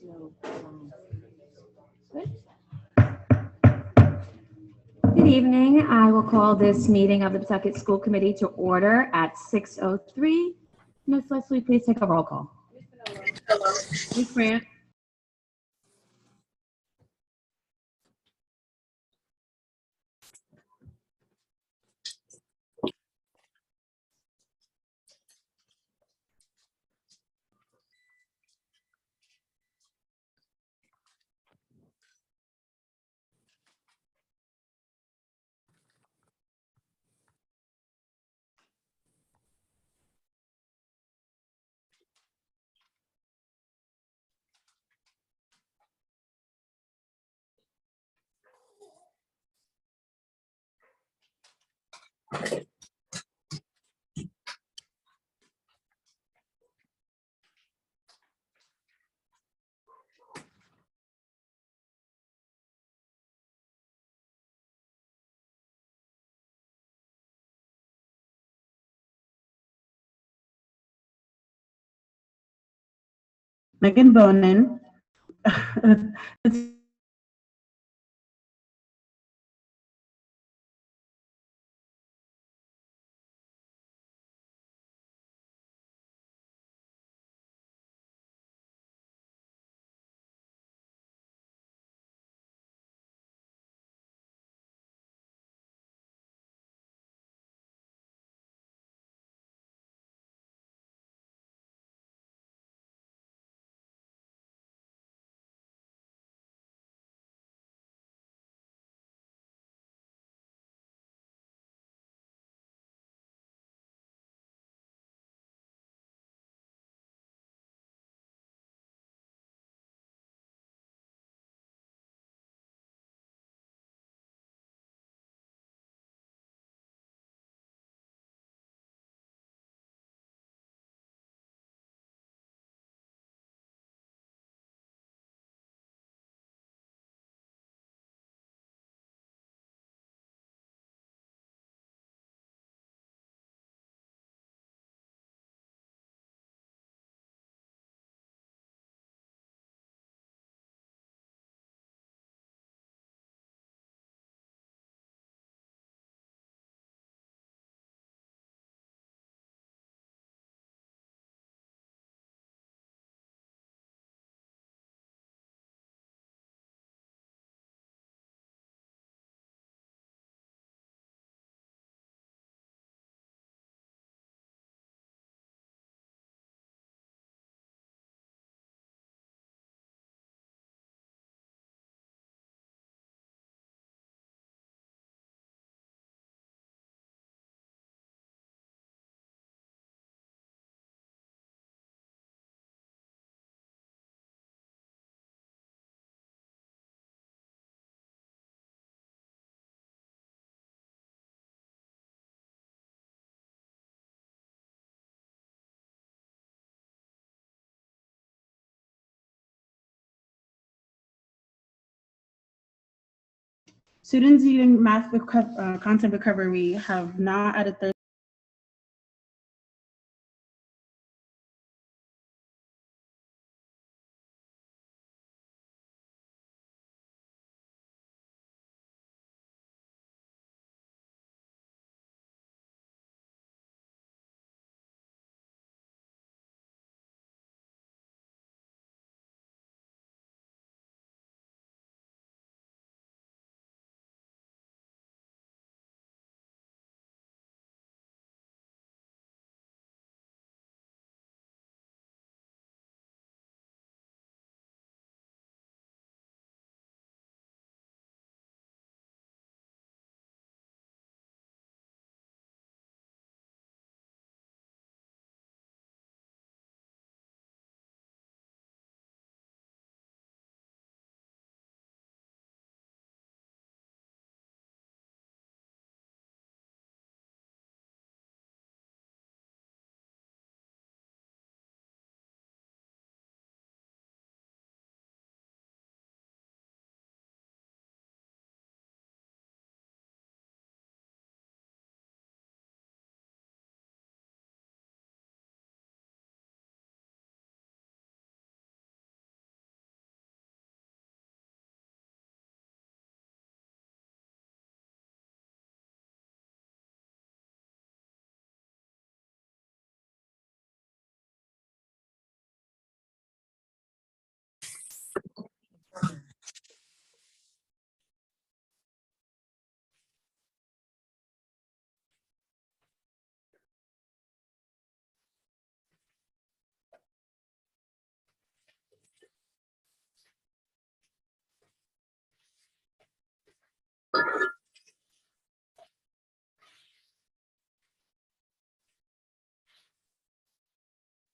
No. Good. Good evening. I will call this meeting of the Pawtucket School Committee to order at 6:03. Ms. Leslie, please take a roll call. Ms. Grant. Megan Bonin. Students using math content recovery have not added their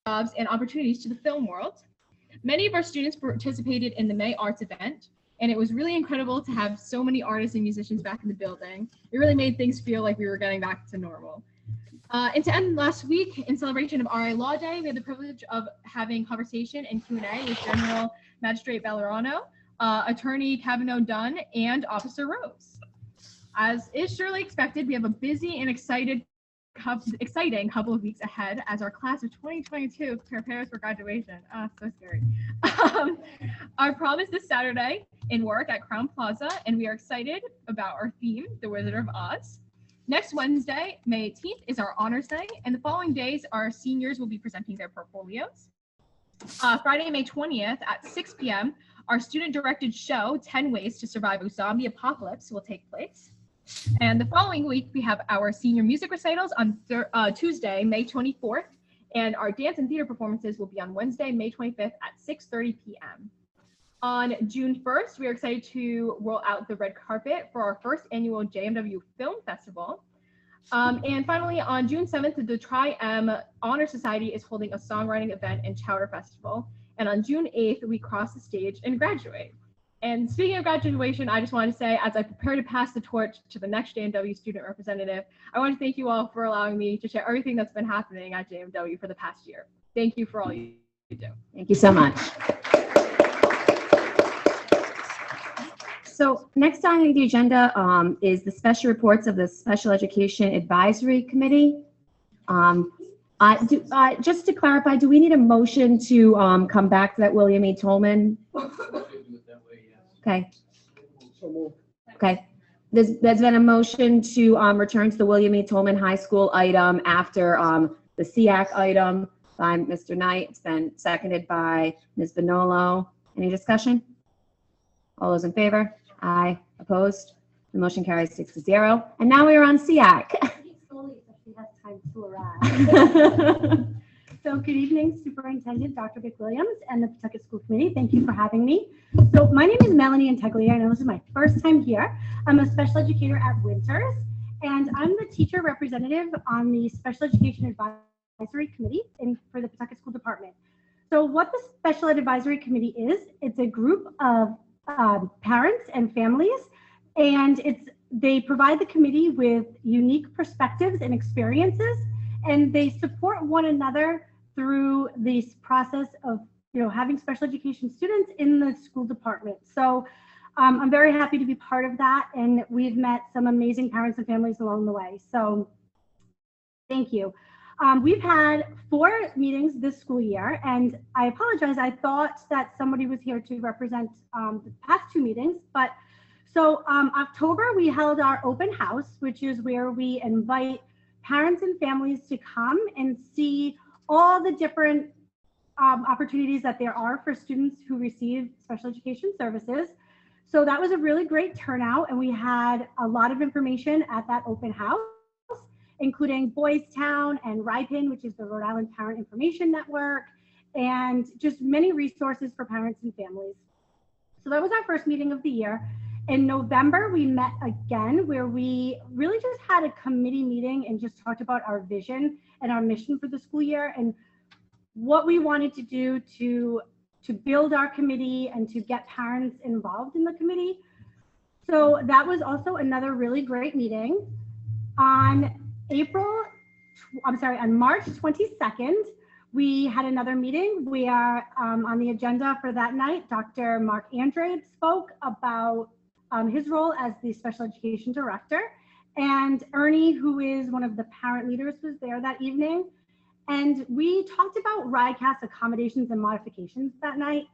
jobs and opportunities to the film world. Many of our students participated in the May Arts event, and it was really incredible to have so many artists and musicians back in the building. It really made things feel like we were getting back to normal. And to end last week, in celebration of RA Law Day, we had the privilege of having conversation and Q&A with General Magistrate Ballerano, Attorney Cavanaugh Dunn, and Officer Rose. As is surely expected, we have a busy and exciting couple of weeks ahead as our class of 2022 prepares for graduation. So scary. Our prom is this Saturday in work at Crown Plaza, and we are excited about our theme, The Wizard of Oz. Next Wednesday, May 18th, is our honors day, and the following days, our seniors will be presenting their portfolios. Friday, May 20th at 6 p.m., our student-directed show, 10 Ways to Survive a Zombie Apocalypse, will take place. And the following week, we have our senior music recitals on Tuesday, May 24th, and our dance and theater performances will be on Wednesday, May 25th at 6:30 p.m. On June 1st, we are excited to roll out the red carpet for our first annual JMW Film Festival. And finally, on June 7th, the Tri-M Honor Society is holding a songwriting event and Chowder Festival. And on June 8th, we cross the stage and graduate. And speaking of graduation, I just want to say, as I prepare to pass the torch to the next JMW student representative, I want to thank you all for allowing me to share everything that's been happening at JMW for the past year. Thank you for all you do. Thank you so much. So next on the agenda is the special reports of the Special Education Advisory Committee. Just to clarify, do we need a motion to come back to that William E. Tolman? Okay. Okay. There's been a motion to return to the William E. Tolman High School item after the SEAC item by Mr. Knight. It's been seconded by Ms. Bonolo. Any discussion? All those in favor? Aye. Opposed? The motion carries 6-0. And now we are on SEAC. Slowly, so she has time to arrive. So good evening, Superintendent Dr. Vic Williams and the Pawtucket School Committee. Thank you for having me. So my name is Melanie Integlia, and this is my first time here. I'm a special educator at Winters, and I'm the teacher representative on the Special Education Advisory Committee for the Pawtucket School Department. So what the Special Ed Advisory Committee is, it's a group of parents and families, and they provide the committee with unique perspectives and experiences, and they support one another through this process of having special education students in the school department. So I'm very happy to be part of that, and we've met some amazing parents and families along the way. So thank you. We've had 4 meetings this school year, and I apologize. I thought that somebody was here to represent the past 2 meetings, but so October we held our open house, which is where we invite parents and families to come and see all the different opportunities that there are for students who receive special education services. So that was a really great turnout, and we had a lot of information at that open house, including Boys Town and Ripon, which is the Rhode Island Parent Information Network, and just many resources for parents and families. So that was our first meeting of the year. In November, we met again, where we really just had a committee meeting and just talked about our vision and our mission for the school year and what we wanted to do to build our committee and to get parents involved in the committee. So that was also another really great meeting. On March 22nd, we had another meeting where on the agenda for that night, Dr. Mark Andrade spoke about his role as the special education director, and Ernie, who is one of the parent leaders, was there that evening. And we talked about RICAS accommodations and modifications that night.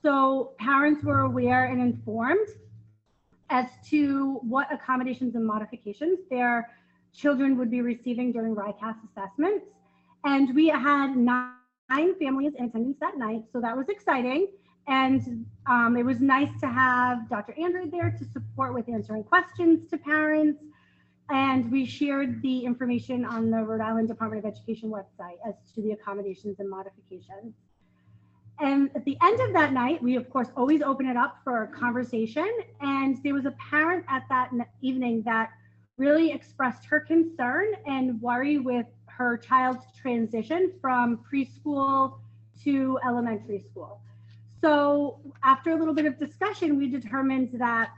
So parents were aware and informed as to what accommodations and modifications their children would be receiving during RICAS assessments. And we had 9 families in attendance that night, so that was exciting. And it was nice to have Dr. Andrade there to support with answering questions to parents. And we shared the information on the Rhode Island Department of Education website as to the accommodations and modifications. And at the end of that night, we of course always open it up for a conversation. And there was a parent at that evening that really expressed her concern and worry with her child's transition from preschool to elementary school. So after a little bit of discussion, we determined that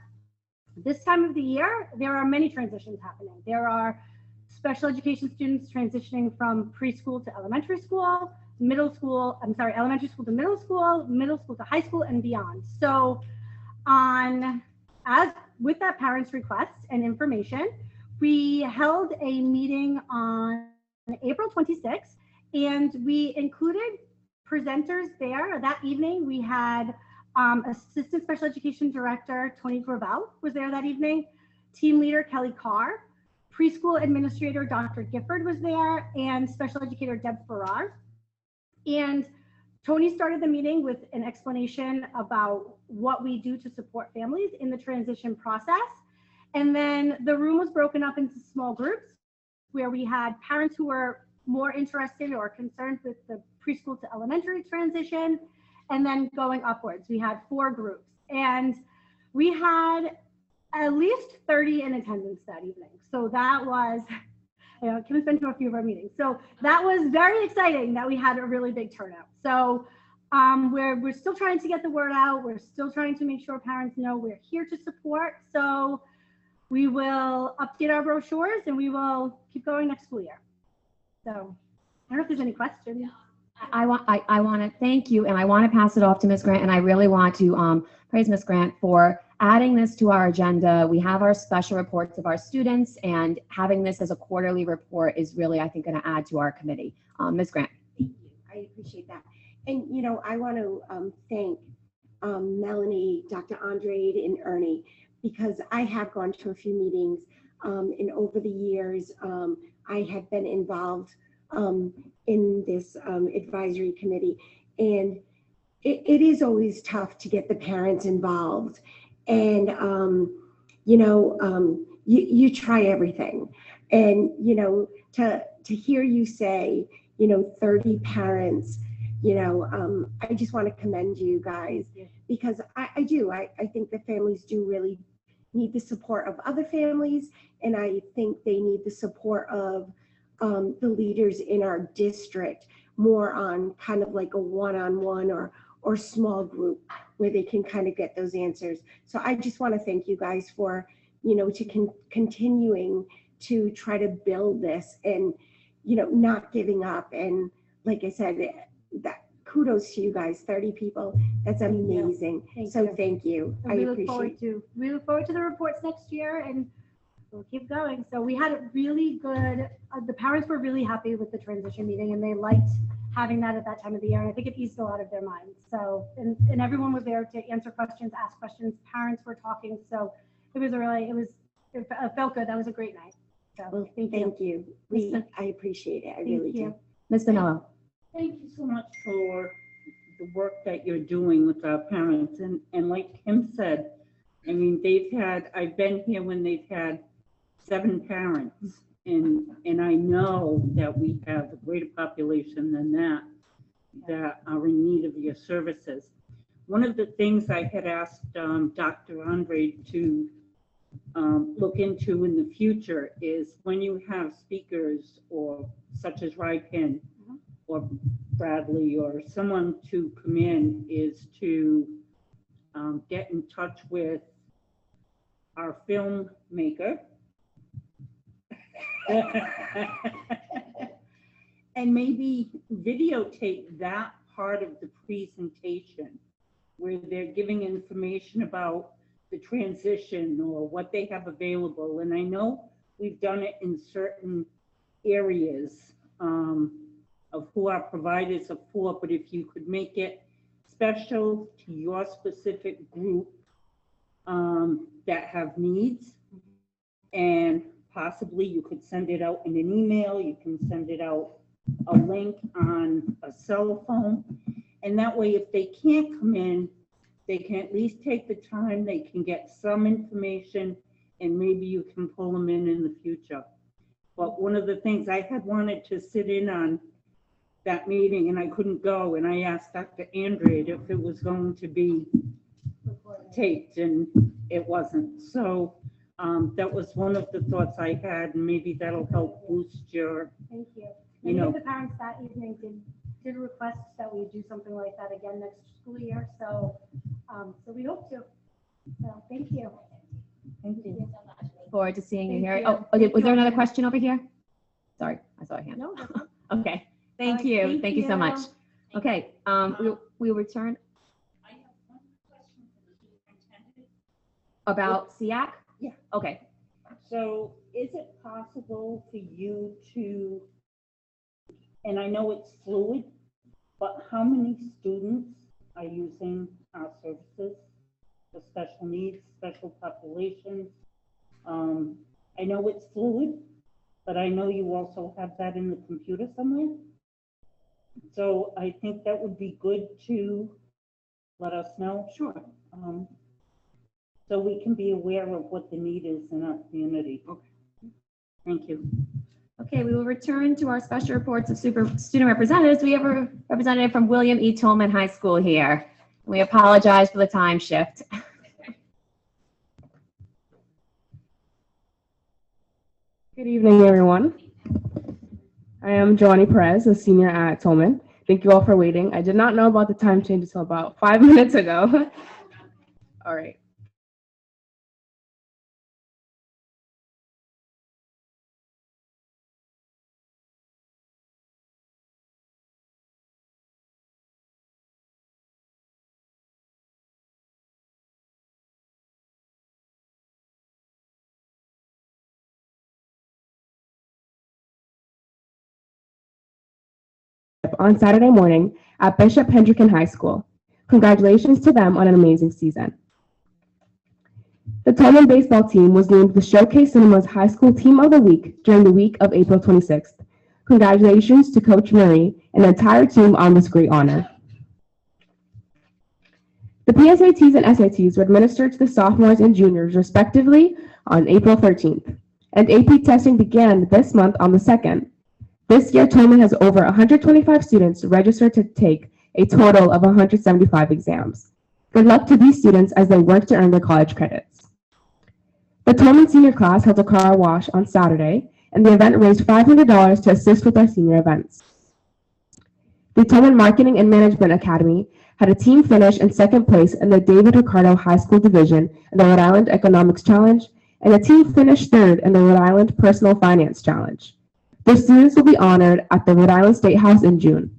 this time of the year, there are many transitions happening. There are special education students transitioning from preschool to elementary school, elementary school to middle school to high school and beyond. So with that parent's request and information, we held a meeting on April 26th, and we included presenters there. That evening, we had Assistant Special Education Director Tony Gravel was there that evening, Team Leader Kelly Carr, Preschool Administrator Dr. Gifford was there, and Special Educator Deb Farrar. And Tony started the meeting with an explanation about what we do to support families in the transition process. And then the room was broken up into small groups where we had parents who were more interested or concerned with the preschool to elementary transition, and then going upwards. We had 4 groups, and we had at least 30 in attendance that evening. So that was, Kim's been to a few of our meetings. So that was very exciting that we had a really big turnout. So we're still trying to get the word out. We're still trying to make sure parents know we're here to support. So we will update our brochures and we will keep going next school year. So I don't know if there's any questions. I want to thank you, and I want to pass it off to Ms. Grant, and I really want to praise Ms. Grant for adding this to our agenda. We have our special reports of our students, and having this as a quarterly report is really, I think, going to add to our committee. Ms. Grant. Thank you. I appreciate that. And, I want to thank Melanie, Dr. Andrade, and Ernie, because I have gone to a few meetings, and over the years, I have been involved in this advisory committee, and it is always tough to get the parents involved. And you try everything, and to hear you say 30 parents, I just want to commend you guys, because I think the families do really need the support of other families, and I think they need the support of the leaders in our district more on kind of like a one-on-one or small group where they can kind of get those answers. So I just want to thank you guys for, continuing to try to build this and, not giving up. And like I said, that kudos to you guys, 30 people. That's amazing. Thank you. And we look forward to the reports next year, and we'll keep going. So we had a really good, the parents were really happy with the transition meeting, and they liked having that at that time of the year. And I think it eased a lot of their minds. So, and everyone was there to answer questions, ask questions. Parents were talking. So it was it felt good. That was a great night. So Well, thank you. I appreciate it. I really do. Ms. Bonello. Thank you so much for the work that you're doing with our parents. And like Kim said, I mean, I've been here when they've had 7 parents, and I know that we have a greater population than that are in need of your services. One of the things I had asked Dr. Andre to look into in the future is when you have speakers or such as Ryken or Bradley or someone to come in, is to get in touch with our filmmaker and maybe videotape that part of the presentation where they're giving information about the transition or what they have available. And I know we've done it in certain areas of who our providers are for, but if you could make it special to your specific group that have needs, and possibly you could send it out in an email, you can send it out a link on a cell phone, and that way if they can't come in, they can at least take the time, they can get some information, and maybe you can pull them in the future. But one of the things I had wanted to sit in on that meeting and I couldn't go, and I asked Dr. Andrade if it was going to be taped, and it wasn't. So that was one of the thoughts I had, and maybe that'll help boost your Thank you. you Many know, of the parents that evening did request that we do something like that again next school year, so, so we hope to. So, thank you. thank you. Forward to seeing you Thank here. you. Oh, Thank was you there another all. question over here? Sorry, I saw a hand. No, that's all. Okay, thank right, you. thank Thank you so you. much. Okay, we return I have one question for the superintendent. about SEAC? Yeah. Okay. So is it possible for you to, and I know it's fluid, but how many students are using our services for special needs, special populations? I know it's fluid, but I know you also have that in the computer somewhere. So I think that would be good to let us know. Sure. So we can be aware of what the need is in our community. Okay. Thank you. Okay, we will return to our special reports of student representatives. We have a representative from William E. Tolman High School here. We apologize for the time shift. Good evening, everyone. I am Giovanni Perez, a senior at Tolman. Thank you all for waiting. I did not know about the time change until about 5 minutes ago. All right. On Saturday morning at Bishop Hendricken High School. Congratulations to them on an amazing season. The Tolman baseball team was named the Showcase Cinemas High School Team of the Week during the week of April 26th. Congratulations to Coach Murray and the entire team on this great honor. The PSATs and SATs were administered to the sophomores and juniors respectively on April 13th, and AP testing began this month on the 2nd. This year, Tolman has over 125 students registered to take a total of 175 exams. Good luck to these students as they work to earn their college credits. The Tolman senior class held a car wash on Saturday, and the event raised $500 to assist with our senior events. The Tolman Marketing and Management Academy had a team finish in second place in the David Ricardo High School Division in the Rhode Island Economics Challenge, and a team finished third in the Rhode Island Personal Finance Challenge. The students will be honored at the Rhode Island State House in June.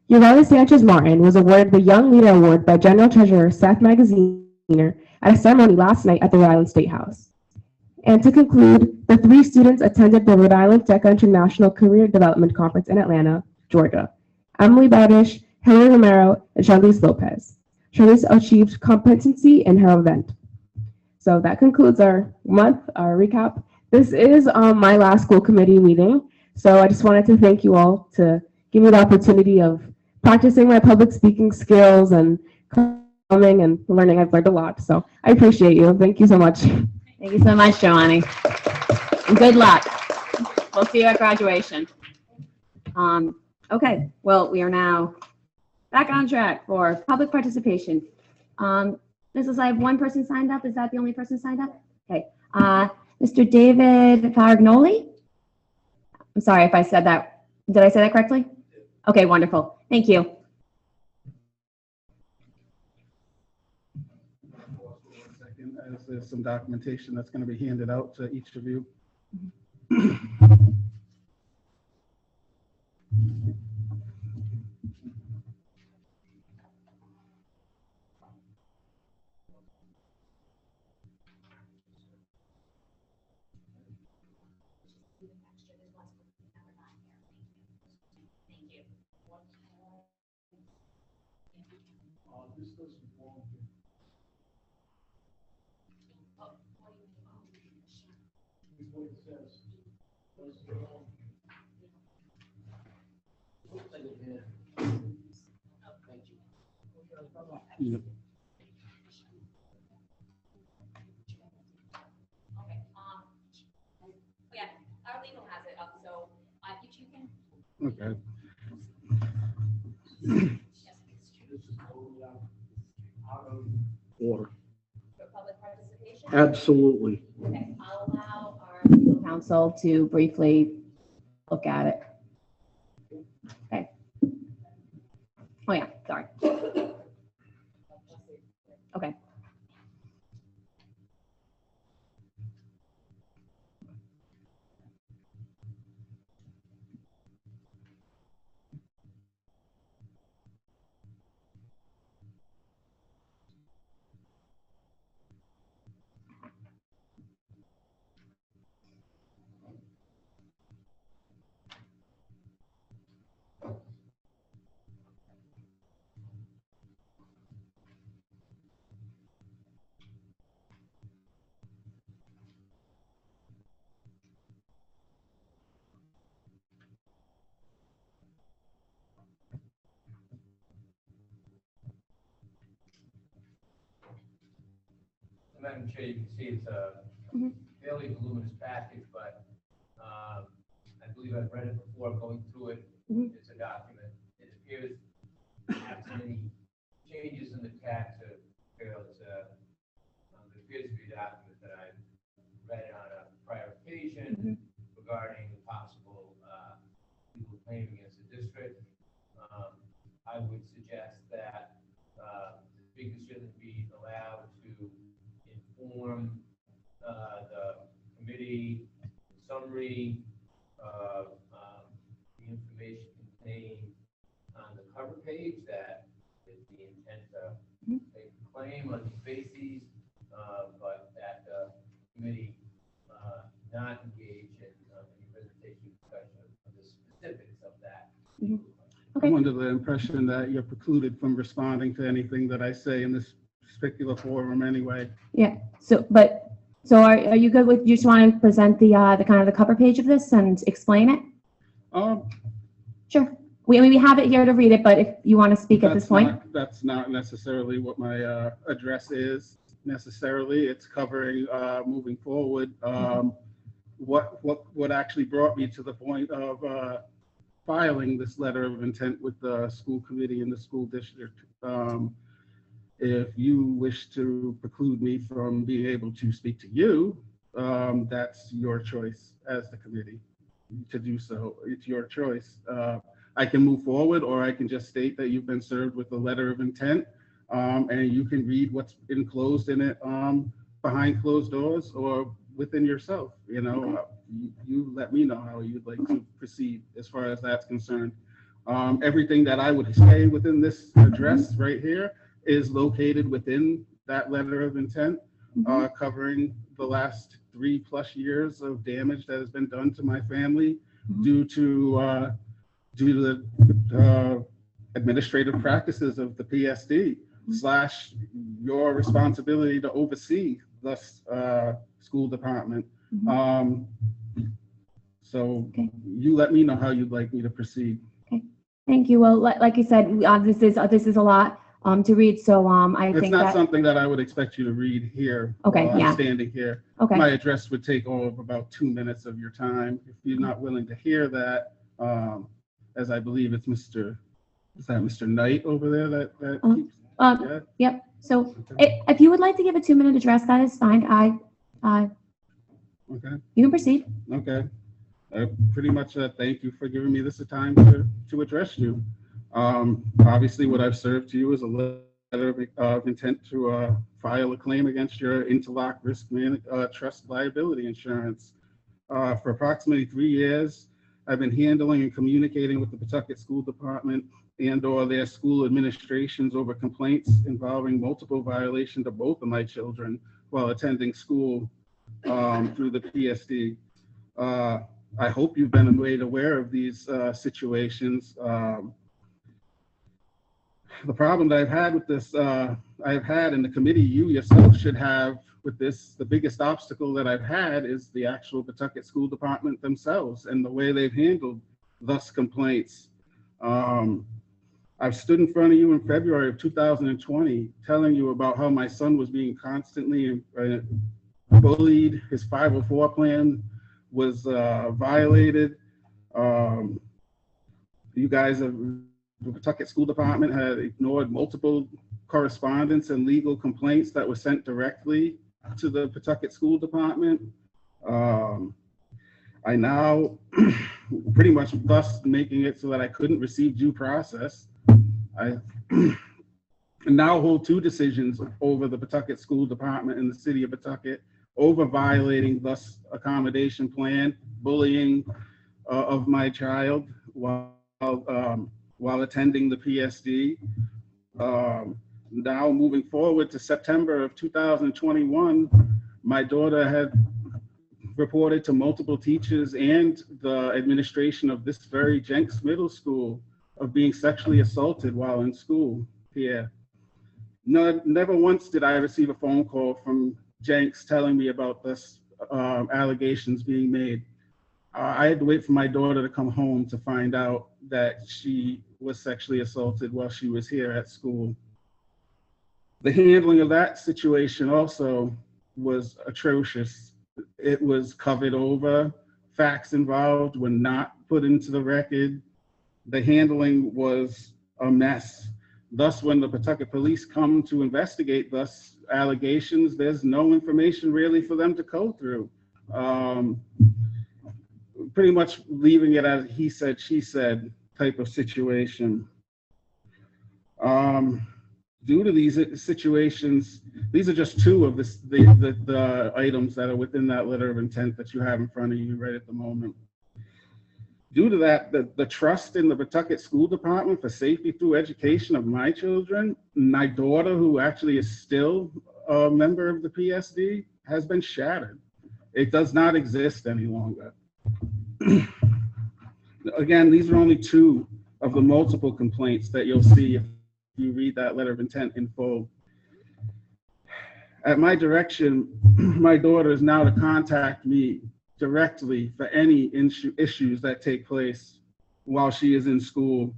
Ureli Sanchez Martin was awarded the Young Leader Award by General Treasurer Seth Magaziner at a ceremony last night at the Rhode Island State House. And to conclude, the 3 students attended the Rhode Island DECA International Career Development Conference in Atlanta, Georgia. Emily Bowdish, Hillary Romero, and Charlize Lopez. Charlize achieved competency in her event. So that concludes our recap. This is my last school committee meeting. So I just wanted to thank you all to give me the opportunity of practicing my public speaking skills and coming and learning. I've learned a lot. So I appreciate you. Thank you so much. Thank you so much, Giovanni. And good luck. We'll see you at graduation. Okay, well, we are now back on track for public participation. Mrs. I have one person signed up. Is that the only person signed up? Okay. Mr. David Faragnoli? I'm sorry if I said that. Did I say that correctly? Okay, wonderful. Thank you. As there's some documentation that's going to be handed out to each of you. Yep. Okay. Yeah, our legal has it up, so if you can. Okay. Order. For public participation? Absolutely. Okay, I'll allow our legal council to briefly look at it. Okay. Oh, yeah, sorry. Okay. Madam Chair, you can see it's a fairly voluminous package, but I believe I've read it before. Going through it, it's a document. It appears to have so many changes in the text that it appears to be a document that I've read on a prior occasion regarding possible legal claim against the district. I would suggest that the speaker shouldn't be allowed to inform the committee summary of the information contained on the cover page, that is the intent to make a claim on these bases, but that the committee not engage in any presentation discussion of the specifics of that. I'm under the impression that you're precluded from responding to anything that I say in this particular forum anyway. Yeah, so are you good with, you just want to present the kind of the cover page of this and explain it? Sure. We have it here to read it, but if you want to speak at this point. That's not necessarily what my address is necessarily. It's covering moving forward. What actually brought me to the point of filing this letter of intent with the school committee and the school district. If you wish to preclude me from being able to speak to you, that's your choice as the committee to do so. It's your choice. I can move forward, or I can just state that you've been served with a letter of intent, and you can read what's enclosed in it behind closed doors or within yourself. You know, you let me know how you'd like to proceed as far as that's concerned. Everything that I would say within this address right here is located within that letter of intent, covering the last 3+ years of damage that has been done to my family due to the administrative practices of the PSD / your responsibility to oversee the school department. So you let me know how you'd like me to proceed. Okay, thank you. Well, like you said, this is a lot to read, so I think it's not something that I would expect you to read here. Okay, yeah. Standing here. Okay. My address would take all of about 2 minutes of your time. If you're not willing to hear that, as I believe it's Mr. Knight over there that keeps. Yeah. Yep. So if you would like to give a 2-minute address, that is fine. Okay. You can proceed. Okay. Pretty much thank you for giving me this time to address you. Obviously, what I've served to you is a letter of intent to file a claim against your Interlock Risk Trust Liability Insurance. For approximately 3 years, I've been handling and communicating with the Pawtucket School Department and/or their school administrations over complaints involving multiple violations of both of my children while attending school through the PSD. I hope you've been made aware of these situations. The problem that I've had with this, I've had in the committee, you yourself should have with this, the biggest obstacle that I've had is the actual Pawtucket School Department themselves and the way they've handled thus complaints. I've stood in front of you in February of 2020 telling you about how my son was being constantly bullied. His 504 plan was violated. You guys have, the Pawtucket School Department had ignored multiple correspondence and legal complaints that were sent directly to the Pawtucket School Department. I now pretty much thus making it so that I couldn't receive due process. I now hold two decisions over the Pawtucket School Department in the city of Pawtucket over violating thus accommodation plan, bullying of my child while attending the PSD. Now moving forward to September of 2021, my daughter had reported to multiple teachers and the administration of this very Jenks Middle School of being sexually assaulted while in school here. Never once did I receive a phone call from Jenks telling me about this allegations being made. I had to wait for my daughter to come home to find out that she was sexually assaulted while she was here at school. The handling of that situation also was atrocious. It was covered over. Facts involved were not put into the record. The handling was a mess. Thus, when the Pawtucket police come to investigate thus allegations, there's no information really for them to go through. Pretty much leaving it as he said, she said type of situation. Due to these situations, these are just two of the items that are within that letter of intent that you have in front of you right at the moment. Due to that, the trust in the Pawtucket School Department for safety through education of my children, my daughter, who actually is still a member of the PSD, has been shattered. It does not exist any longer. Again, these are only two of the multiple complaints that you'll see if you read that letter of intent in full. At my direction, my daughter is now to contact me directly for any issues that take place while she is in school.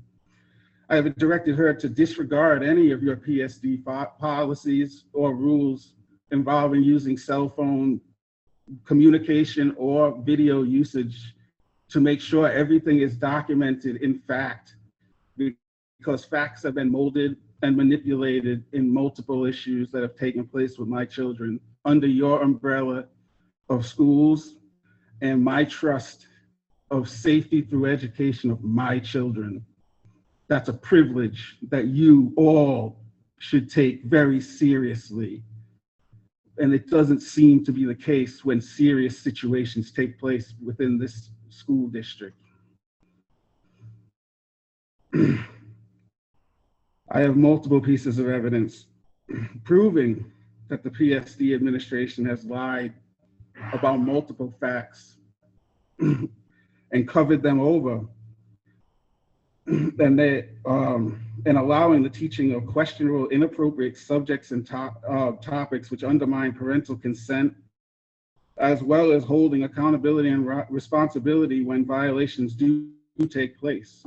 I have directed her to disregard any of your PSD policies or rules involving using cell phone communication or video usage to make sure everything is documented in fact, because facts have been molded and manipulated in multiple issues that have taken place with my children under your umbrella of schools and my trust of safety through education of my children. That's a privilege that you all should take very seriously. And it doesn't seem to be the case when serious situations take place within this school district. I have multiple pieces of evidence proving that the PSD administration has lied about multiple facts and covered them over, and allowing the teaching of questionable, inappropriate subjects and topics which undermine parental consent, as well as holding accountability and responsibility when violations do take place.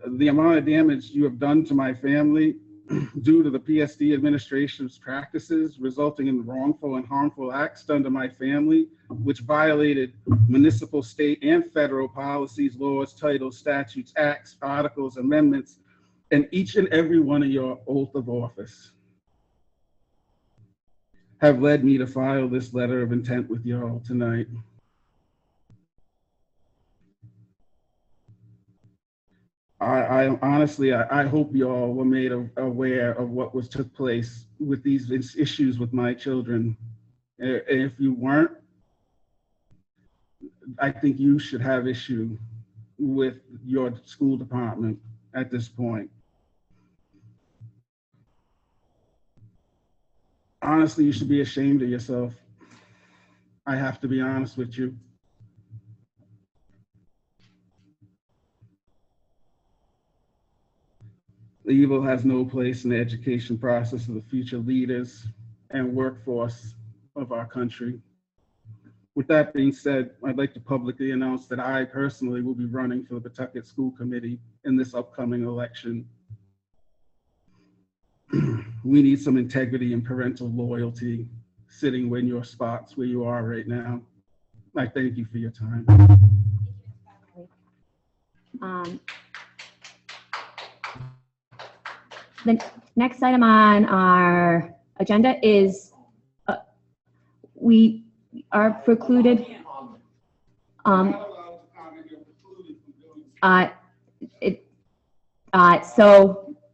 The amount of damage you have done to my family due to the PSD administration's practices resulting in wrongful and harmful acts done to my family, which violated municipal, state, and federal policies, laws, titles, statutes, acts, articles, amendments, and each and every one of your oath of office, have led me to file this letter of intent with you all tonight. I honestly, I hope you all were made aware of what took place with these issues with my children. And if you weren't, I think you should have issue with your school department at this point. Honestly, you should be ashamed of yourself. I have to be honest with you. The evil has no place in the education process of the future leaders and workforce of our country. With that being said, I'd like to publicly announce that I personally will be running for the Pawtucket School Committee in this upcoming election. We need some integrity and parental loyalty sitting in your spots where you are right now. I thank you for your time. The next item on our agenda is we are precluded. Um, Not allowed to comment, you're precluded from doing so. So,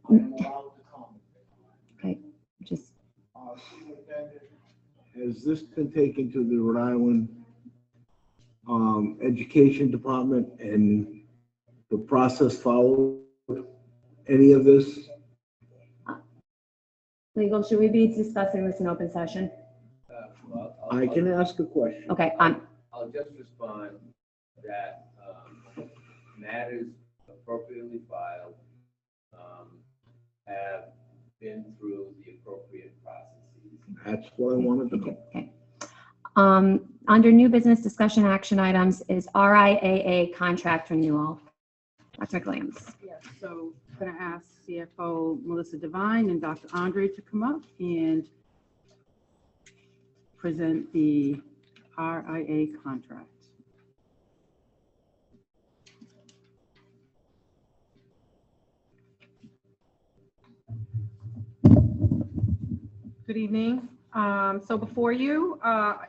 I'm allowed to comment. okay, just, Superintendent, has this been taken to the Rhode Island Education Department and the process followed any of this? legal, should we be discussing this in open session? I can ask a question. Okay, I'll just respond that matters appropriately filed have been through the appropriate processes. That's what I wanted to know. okay. Under new business discussion action items is RIAA contract renewal. Dr. McWilliams. Yes, so I'm going to ask CFO Melissa Devine and Dr. Andre to come up and present the RIA contract. Good evening. So before you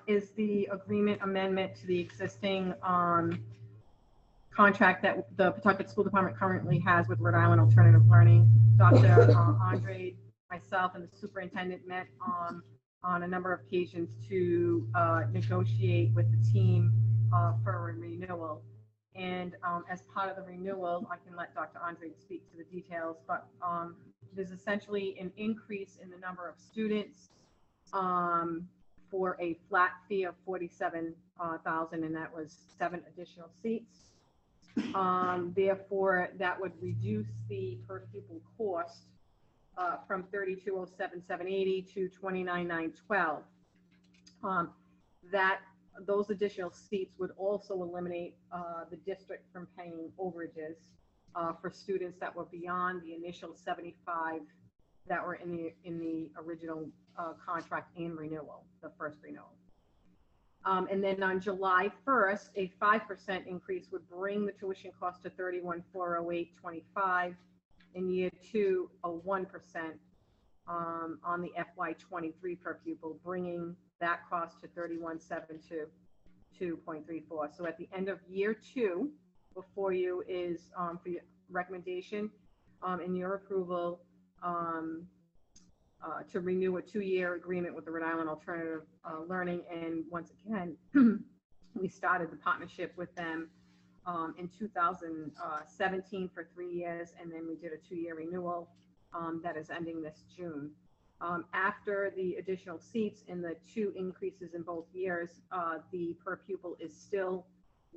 is the agreement amendment to the existing contract that the Pawtucket School Department currently has with Rhode Island Alternative Learning. Dr. Andre, myself, and the superintendent met on a number of occasions to negotiate with the team for a renewal. And as part of the renewal, I can let Dr. Andre speak to the details, but there's essentially an increase in the number of students for a flat fee of $47,000, and that was 7 additional seats. Therefore, that would reduce the per pupil cost from $32,780 to $29,912. Those additional seats would also eliminate the district from paying overages for students that were beyond the initial 75 that were in the original contract and renewal, the first renewal. And then on July 1st, a 5% increase would bring the tuition cost to $31,408.25. In year 2, a 1% on the FY23 per pupil, bringing that cost to $31,722.34. So at the end of year 2, before you is for your recommendation and your approval to renew a 2-year agreement with the Rhode Island Alternative Learning. And once again, we started the partnership with them in 2017 for 3 years, and then we did a 2-year renewal that is ending this June. After the additional seats and the 2 increases in both years, the per pupil is still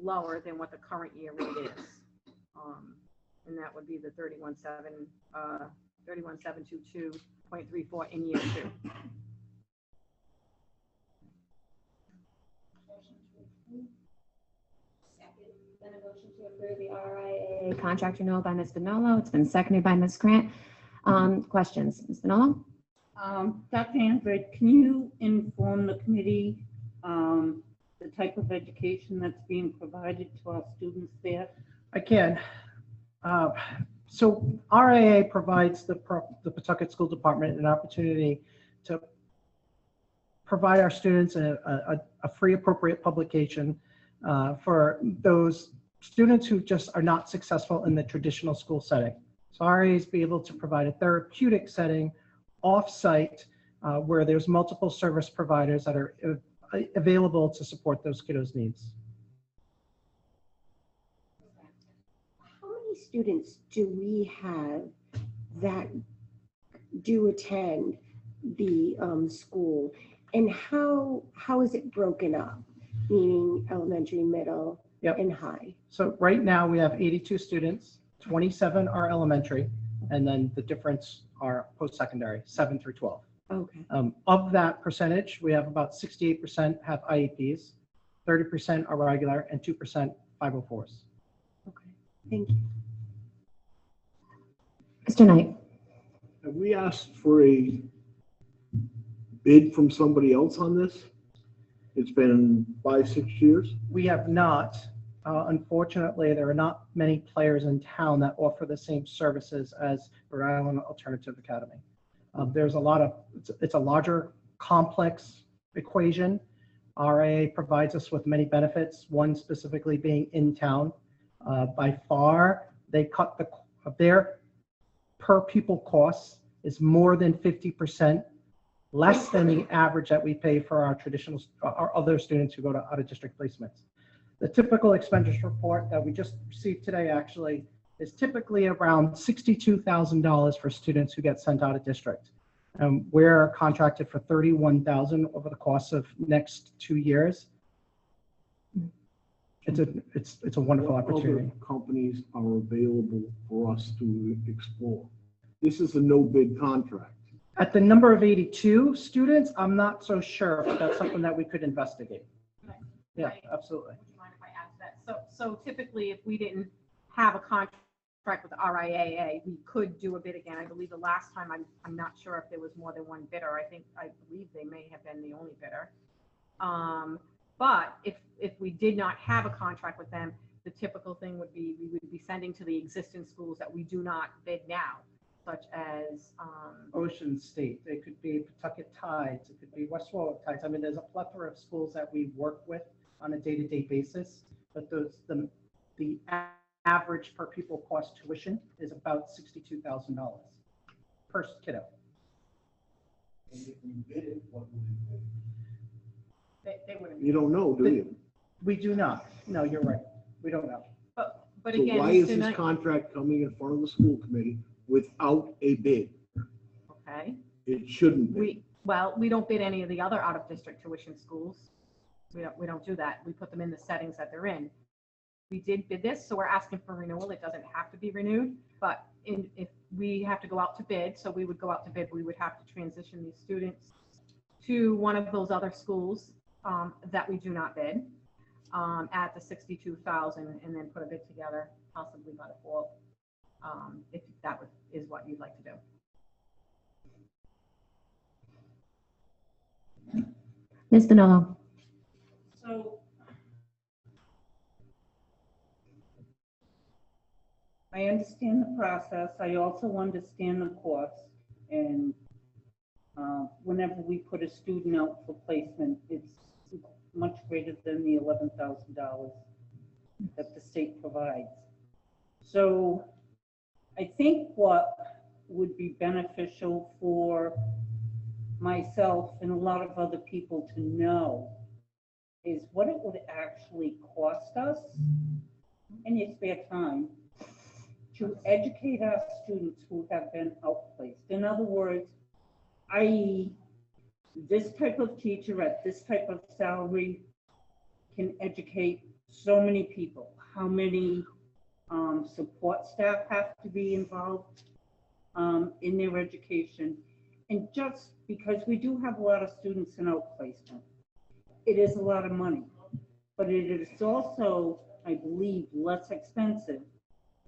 lower than what the current year rate is. And that would be the $31,722.34 in year 2. Then a motion to approve the RIA contract renewal by Ms. Bonolo. It's been seconded by Ms. Grant. Questions, Ms. Bonolo? Dr. Andre, can you inform the committee the type of education that's being provided to our students there? I can. So RIA provides the Pawtucket School Department an opportunity to provide our students a free appropriate publication for those students who just are not successful in the traditional school setting. So RIAs be able to provide a therapeutic setting off-site where there's multiple service providers that are available to support those kiddos' needs. How many students do we have that do attend the school, and how is it broken up, meaning elementary, middle, and high? So right now we have 82 students, 27 are elementary, and then the difference are post-secondary, 7 through 12. Okay. Of that percentage, we have about 68% have IEPs, 30% are regular, and 2% 504s. Okay, thank you. Mr. Knight. Have we asked for a bid from somebody else on this? It's been 5-6 years. We have not. Unfortunately, there are not many players in town that offer the same services as Rhode Island Alternative Academy. There's a lot of, it's a larger complex equation RIA provides us with many benefits, one specifically being in town. By far, they cut their per pupil costs is more than 50% less than the average that we pay for our other students who go to out-of-district placements. The typical expenditure report that we just received today actually is typically around $62,000 for students who get sent out of district. We're contracted for $31,000 over the course of next 2 years. It's a wonderful opportunity. What other companies are available for us to explore? This is a no bid contract. At the number of 82 students, I'm not so sure, but that's something that we could investigate. Yeah, absolutely. Would you mind if I ask that? So typically, if we didn't have a contract with RIAA, we could do a bid again. I believe the last time, I'm not sure if there was more than one bidder. I believe they may have been the only bidder. But if we did not have a contract with them, the typical thing would be we would be sending to the existing schools that we do not bid now, such as Ocean State, it could be Pawtucket Tides, it could be West Warwick Tides. I mean, there's a plethora of schools that we work with on a day-to-day basis, but the average per pupil cost tuition is about $62,000 per kiddo. And if we bid it, what would it be? they wouldn't. You don't know, do you? We do not. No, you're right. We don't know. But So again, why is Mr. this Knight- contract coming in front of the school committee without a bid? okay. It shouldn't be. We don't bid any of the other out-of-district tuition schools. We don't do that. We put them in the settings that they're in. We did bid this, so we're asking for renewal. It doesn't have to be renewed, but if we have to go out to bid, so we would go out to bid, we would have to transition these students to one of those other schools that we do not bid at the 62,000, and then put a bid together, possibly by the fall, if that is what you'd like to do. Ms. Donello. So I understand the process. I also understand the cost. And whenever we put a student out for placement, it's much greater than the $11,000 that the state provides. So I think what would be beneficial for myself and a lot of other people to know is what it would actually cost us in your spare time to educate our students who have been outplaced. In other words, i.e., this type of teacher at this type of salary can educate so many people. How many support staff have to be involved in their education? And just because we do have a lot of students in outplacement, it is a lot of money, but it is also, I believe, less expensive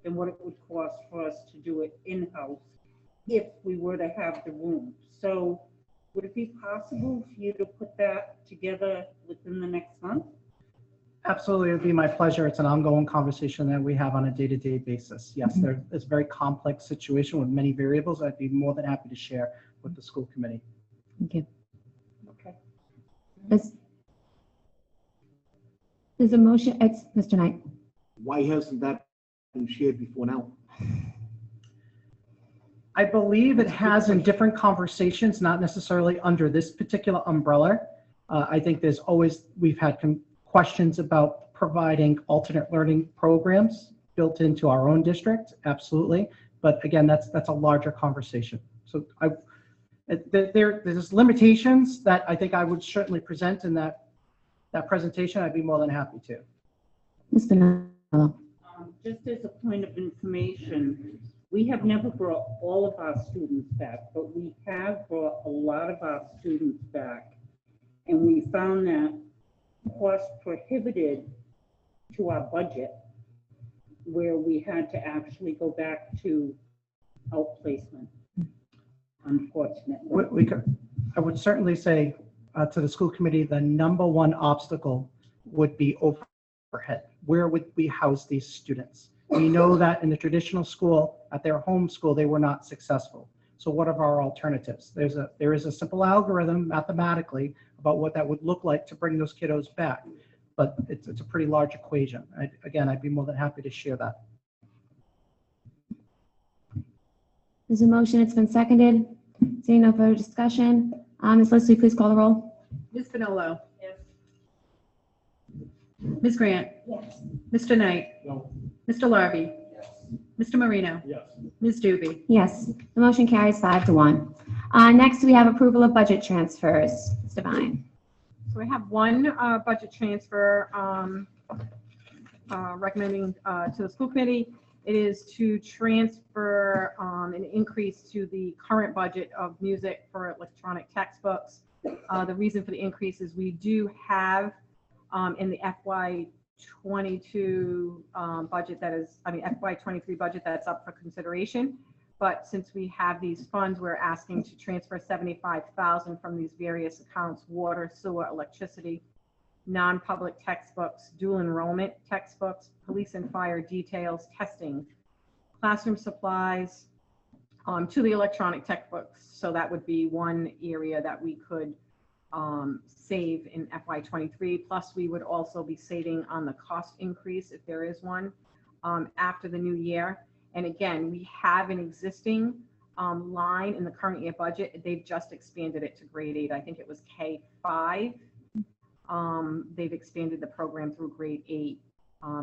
than what it would cost for us to do it in-house if we were to have the room. So would it be possible for you to put that together within the next month? Absolutely, it would be my pleasure. It's an ongoing conversation that we have on a day-to-day basis. Yes, it's a very complex situation with many variables. I'd be more than happy to share with the school committee. Thank you. Okay. There's a motion, it's Mr. Knight. Why hasn't that been shared before now? I believe it has in different conversations, not necessarily under this particular umbrella. I think we've had questions about providing alternate learning programs built into our own district, absolutely. But again, that's a larger conversation. So there's limitations that I think I would certainly present in that presentation. I'd be more than happy to. Ms. Donello. Just as a point of information, we have never brought all of our students back, but we have brought a lot of our students back. And we found that cost prohibited to our budget, where we had to actually go back to outplacement, unfortunately. I would certainly say to the school committee, the number one obstacle would be overhead. Where would we house these students? We know that in the traditional school, at their home school, they were not successful. So what are our alternatives? There is a simple algorithm mathematically about what that would look like to bring those kiddos back. But it's a pretty large equation. Again, I'd be more than happy to share that. There's a motion, it's been seconded. Seeing no further discussion, Ms. Leslie, please call the roll. Ms. Finolo. Yes. Ms. Grant. Yes. Mr. Knight. No. Mr. Larby. Yes. Mr. Marino. Yes. Ms. Doobie. Yes, the motion carries 5-1. Next, we have approval of budget transfers. Ms. Devine. So I have one budget transfer recommending to the school committee. It is to transfer an increase to the current budget of music for electronic textbooks. The reason for the increase is we do have in the FY22 budget FY23 budget that's up for consideration. But since we have these funds, we're asking to transfer $75,000 from these various accounts: water, sewer, electricity, non-public textbooks, dual enrollment textbooks, police and fire details, testing, classroom supplies, to the electronic textbooks. So that would be one area that we could save in FY23. Plus, we would also be saving on the cost increase, if there is one, after the new year. And again, we have an existing line in the current year budget. They've just expanded it to grade 8. I think it was K5. They've expanded the program through grade 8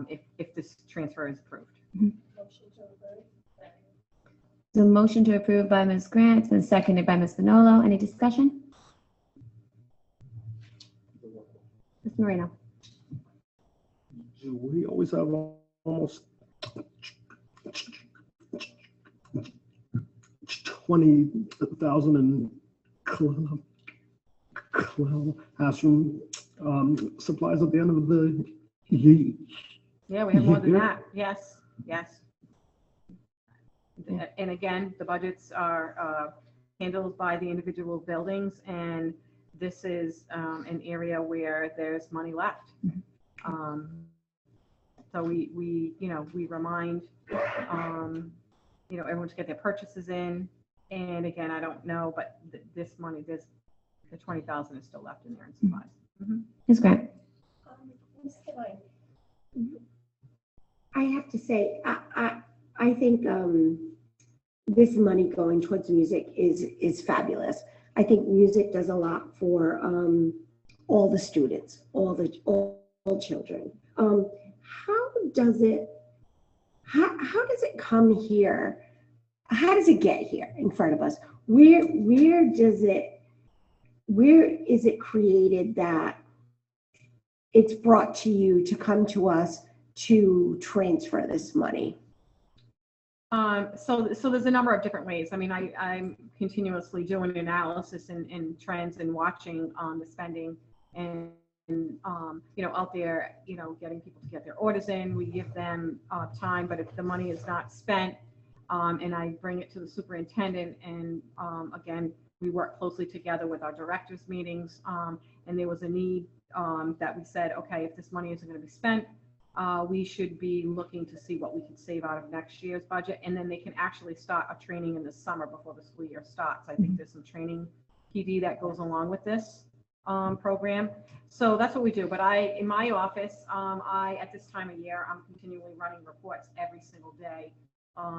if this transfer is approved. The motion to approve by Ms. Grant, it's been seconded by Ms. Finolo. Any discussion? Ms. Marino. Do we always have almost 20,000 in classroom supplies at the end of the year? Yeah, we have more than that. Yes, yes. And again, the budgets are handled by the individual buildings, and this is an area where there's money left. So we remind, everyone to get their purchases in. And again, I don't know, but this money, the 20,000 is still left in there in supplies. Ms. Grant. I have to say, I think this money going towards music is fabulous. I think music does a lot for all the students, all children. How does it come here? How does it get here in front of us? Where is it created that it's brought to you to come to us to transfer this money? So there's a number of different ways. I mean, I'm continuously doing analysis and trends and watching the spending and out there, getting people to get their orders in. We give them time, but if the money is not spent, and I bring it to the superintendent, and again, we work closely together with our directors meetings, and there was a need that we said, okay, if this money isn't going to be spent, we should be looking to see what we can save out of next year's budget, and then they can actually start a training in the summer before the school year starts. I think there's some training PD that goes along with this program. So that's what we do. But in my office, at this time of year, I'm continually running reports every single day,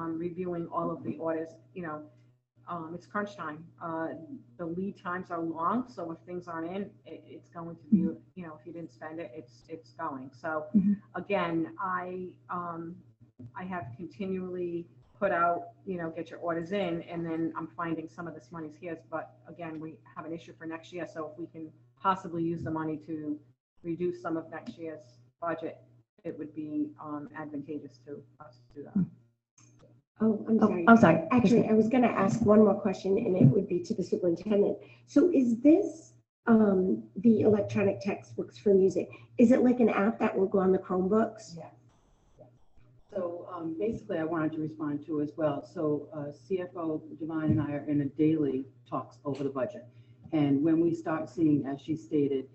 reviewing all of the orders. It's crunch time. The lead times are long, so if things aren't in, it's going to be, if you didn't spend it, it's going. So again, I have continually put out, get your orders in, and then I'm finding some of this money's here. But again, we have an issue for next year, so if we can possibly use the money to reduce some of next year's budget, it would be advantageous to us to do that. Oh, I'm sorry. Oh, sorry. Actually, I was going to ask one more question, and it would be to the superintendent. So is this the electronic textbooks for music? Is it like an app that will go on the Chromebooks? Yes. So basically, I wanted to respond to as well. So CFO Devine and I are in a daily talks over the budget. And when we start seeing, as she stated,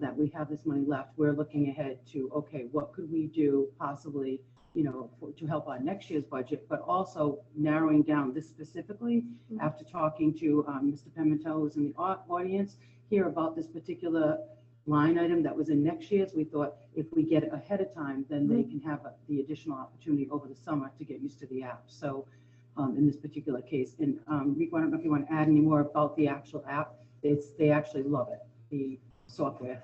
that we have this money left, we're looking ahead to, okay, what could we do possibly, to help our next year's budget, but also narrowing down this specifically after talking to Mr. Pimentel, who's in the audience, hear about this particular line item that was in next year's. We thought if we get it ahead of time, then they can have the additional opportunity over the summer to get used to the app. So in this particular case, and Rico, I don't know if you want to add any more about the actual app. They actually love it, the software.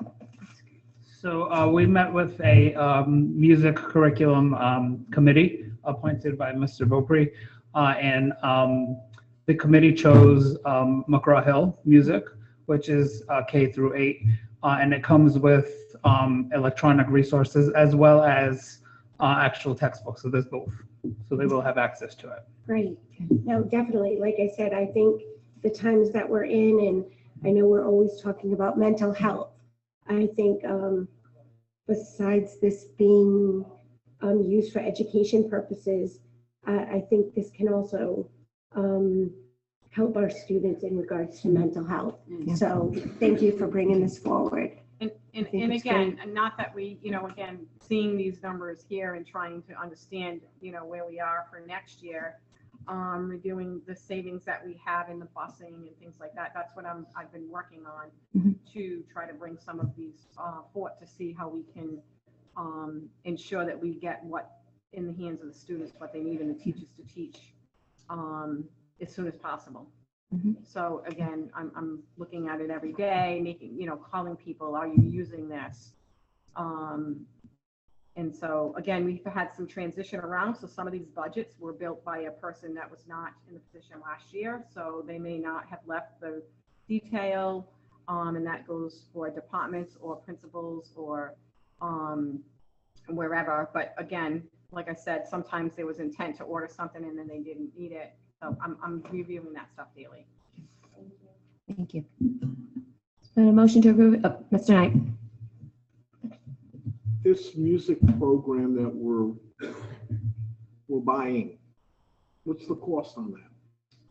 So we met with a music curriculum committee appointed by Mr. Beaupre, and the committee chose McGraw-Hill Music, which is K through 8, and it comes with electronic resources as well as actual textbooks. So there's both. So they will have access to it. Great. No, definitely. Like I said, I think the times that we're in, and I know we're always talking about mental health. I think besides this being used for education purposes, I think this can also help our students in regards to mental health. So thank you for bringing this forward. And it's again, great. and not that we, again, seeing these numbers here and trying to understand, where we are for next year, reviewing the savings that we have in the busing and things like that. That's what I've been working on to try to bring some of these forth to see how we can ensure that we get what in the hands of the students, what they need and the teachers to teach as soon as possible. So again, I'm looking at it every day, making, calling people, are you using this? And so again, we've had some transition around. So some of these budgets were built by a person that was not in the position last year. So they may not have left the detail, and that goes for departments or principals or wherever. But again, like I said, sometimes there was intent to order something and then they didn't need it. So I'm reviewing that stuff daily. Thank you. A motion to approve, Mr. Knight. This music program that we're buying, what's the cost on that?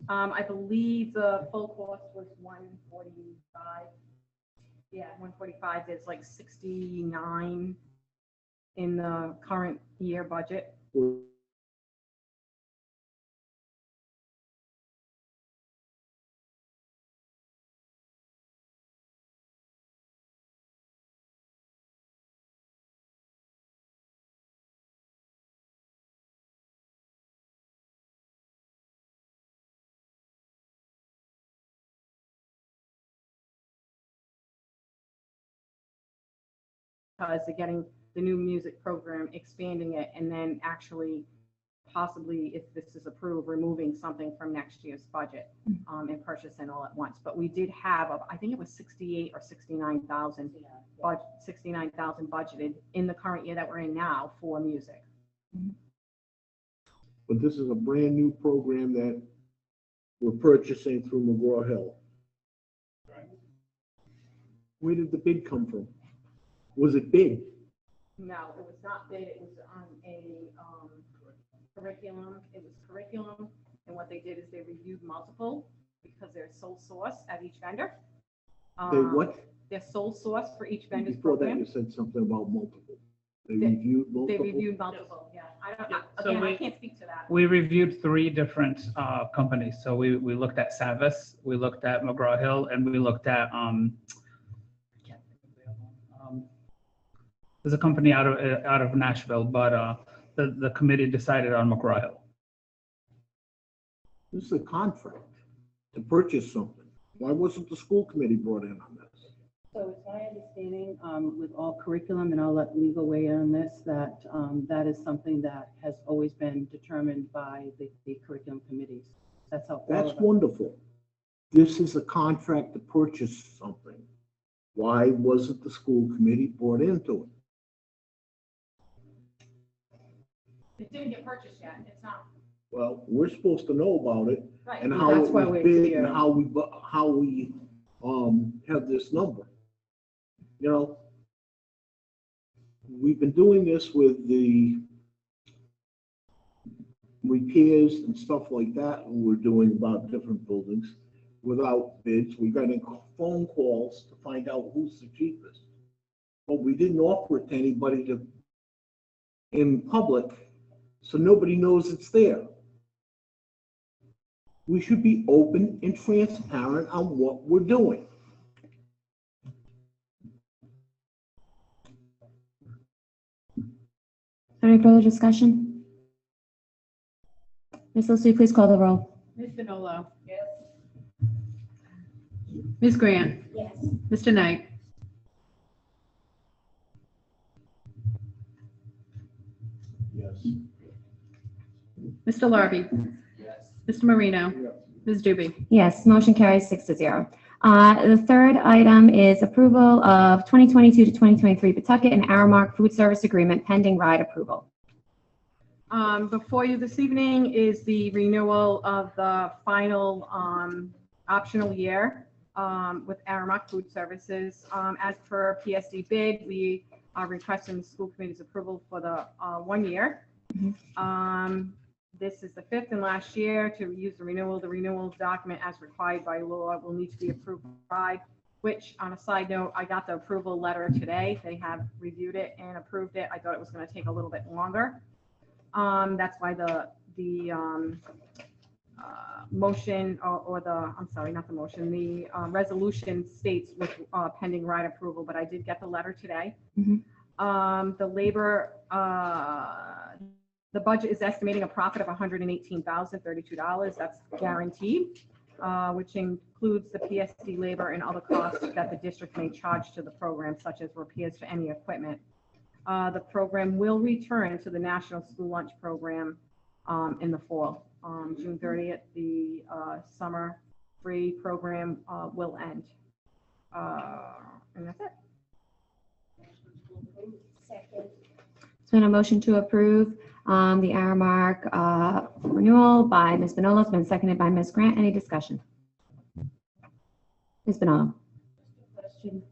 I believe the full cost was $145. Yeah, $145. There's like 69 in the current year budget. Because they're getting the new music program, expanding it, and then actually possibly, if this is approved, removing something from next year's budget and purchasing all at once. But we did have, I think it was 68 or 69,000, 69,000 budgeted in the current year that we're in now for music. But this is a brand new program that we're purchasing through McGraw-Hill. Where did the bid come from? Was it bid? No, it was not bid. It was on a curriculum. It was curriculum. And what they did is they reviewed multiple because they're sole source at each vendor. They what? They're sole source for each vendor's Before that, program. you said something about multiple. They reviewed multiple? They reviewed multiple, yeah. So Again, I can't speak to that. We reviewed 3 different companies. So we looked at Savvis, we looked at McGraw-Hill, and we looked at there's a company out of Nashville, but the committee decided on McGraw-Hill. This is a contract to purchase something. Why wasn't the school committee brought in on this? So it's my understanding with all curriculum, and I'll let legal weigh in on this, that that is something that has always been determined by the curriculum committees. That's how. That's wonderful. This is a contract to purchase something. Why wasn't the school committee brought into it? It didn't get purchased yet. It's not. Well, we're supposed to know about it Right. and how That's it why was we're bid here. and how we have this number. You know, we've been doing this with the repairs and stuff like that, and we're doing about different buildings without bids. We got in phone calls to find out who's the cheapest. But we didn't offer it to anybody in public, so nobody knows it's there. We should be open and transparent on what we're doing. there any further discussion? Ms. Lucy, please call the roll. Ms. Vinolo. Yes. Ms. Grant. Yes. Mr. Knight. Yes. Mr. Larby. Yes. Mr. Marino. Yes. Ms. Doobie. Yes, motion carries 6-0. The third item is approval of 2022 to 2023 Pawtucket and Aramark Food Service Agreement pending ride approval. Before you this evening is the renewal of the final optional year with Aramark Food Services. As per PSD bid, we are requesting the school committee's approval for the 1 year. This is the 5th and last year to use the renewal. The renewal document as required by law will need to be approved by, which on a side note, I got the approval letter today. They have reviewed it and approved it. I thought it was going to take a little bit longer. That's why the motion or the, I'm sorry, not the motion, the resolution states with pending ride approval, but I did get the letter today. The labor, the budget is estimating a profit of $118,032. That's guaranteed, which includes the PSD labor and other costs that the district may charge to the program, such as repairs to any equipment. The program will return to the National School Lunch Program in the fall. June 30th, the summer free program will end. And that's it. Second. It's been a motion to approve the Aramark renewal by Ms. Vinolo. It's been seconded by Ms. Grant. Any discussion? Ms. Vinolo. Question.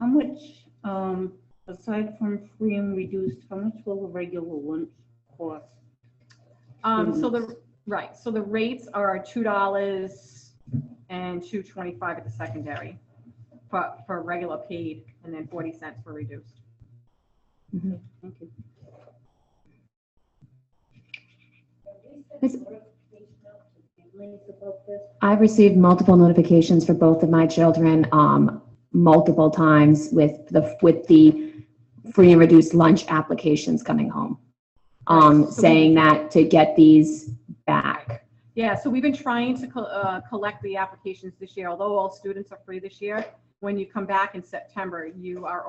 How much, aside from free and reduced, how much will a regular lunch cost? So the rates are $2 and $2.25 at the secondary for regular paid, and then 40 cents for reduced. Thank you. I've received multiple notifications for both of my children, multiple times with the free and reduced lunch applications coming home, saying that to get these back. Yeah, so we've been trying to collect the applications this year. Although all students are free this year, when you come back in September, you are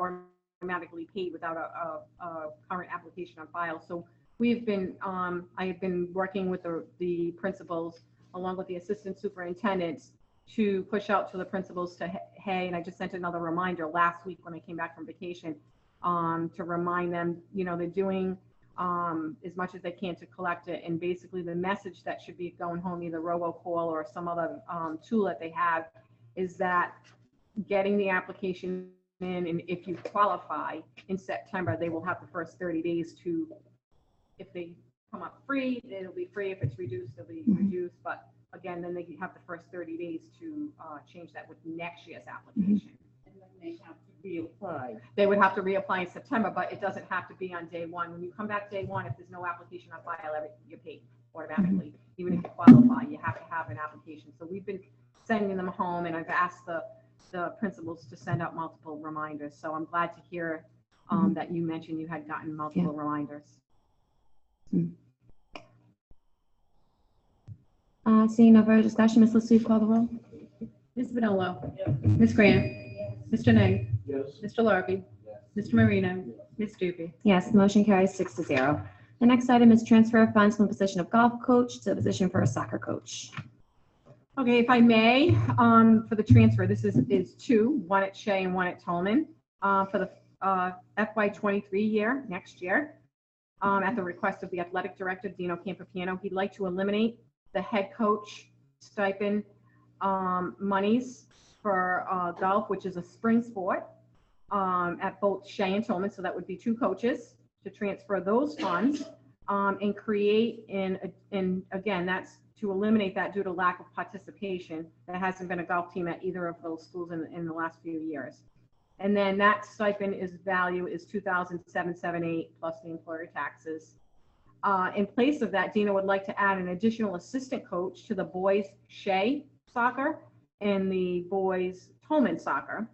automatically paid without a current application on file. So we've been, I have been working with the principals along with the assistant superintendents to push out to the principals to, hey, and I just sent another reminder last week when I came back from vacation to remind them, you know, they're doing as much as they can to collect it. And basically the message that should be going home, either robocall or some other tool that they have, is that getting the application in, and if you qualify in September, they will have the first 30 days to, if they come up free, it'll be free. If it's reduced, it'll be reduced. But again, then they have the first 30 days to change that with next year's application. And then they have to reapply. They would have to reapply in September, but it doesn't have to be on day one. When you come back day one, if there's no application on file, you're paid automatically. Even if you qualify, you have to have an application. So we've been sending them home, and I've asked the principals to send out multiple reminders. So I'm glad to hear that you mentioned you had gotten multiple reminders. Seeing no further discussion, Ms. Lucy, call the roll. Ms. Vinolo. Ms. Grant. Mr. Knight. Yes. Mr. Larby. Mr. Marino. Ms. Doobie. Yes, the motion carries 6-0. The next item is transfer of funds from the position of golf coach to the position for a soccer coach. Okay, if I may, for the transfer, this is two, one at Shea and one at Tolman, for the FY23 year, next year, at the request of the athletic director, Dino Campopiano. He'd like to eliminate the head coach stipend monies for golf, which is a spring sport, at both Shea and Tolman. So that would be two coaches to transfer those funds and create, and again, that's to eliminate that due to lack of participation. There hasn't been a golf team at either of those schools in the last few years. And then that stipend value is $2,778 plus the employer taxes. In place of that, Dina would like to add an additional assistant coach to the boys Shea soccer and the boys Tolman soccer,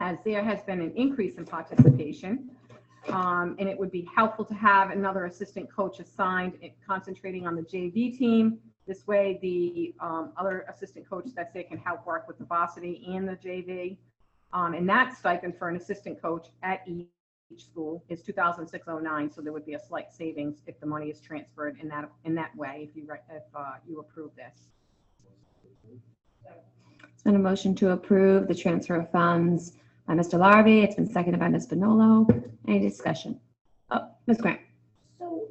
as there has been an increase in participation. And it would be helpful to have another assistant coach assigned, concentrating on the JV team. This way, the other assistant coach that's there can help work with the varsity and the JV. And that stipend for an assistant coach at each school is $2,609. So there would be a slight savings if the money is transferred in that way. If you approve this. It's been a motion to approve the transfer of funds by Mr. Larrabee. It's been seconded by Ms. Bonolo. Any discussion? Oh, Ms. Grant. So,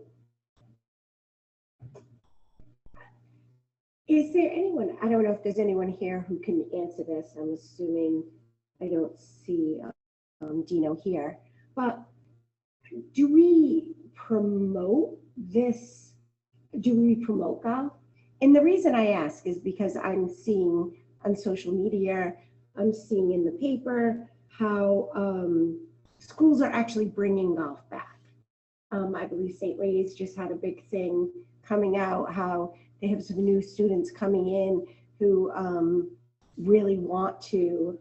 is there anyone, I don't know if there's anyone here who can answer this. I'm assuming I don't see Dino here, but do we promote this? Do we promote golf? And the reason I ask is because I'm seeing on social media, I'm seeing in the paper how schools are actually bringing golf back. I believe St. Ray's just had a big thing coming out, how they have some new students coming in who really want to.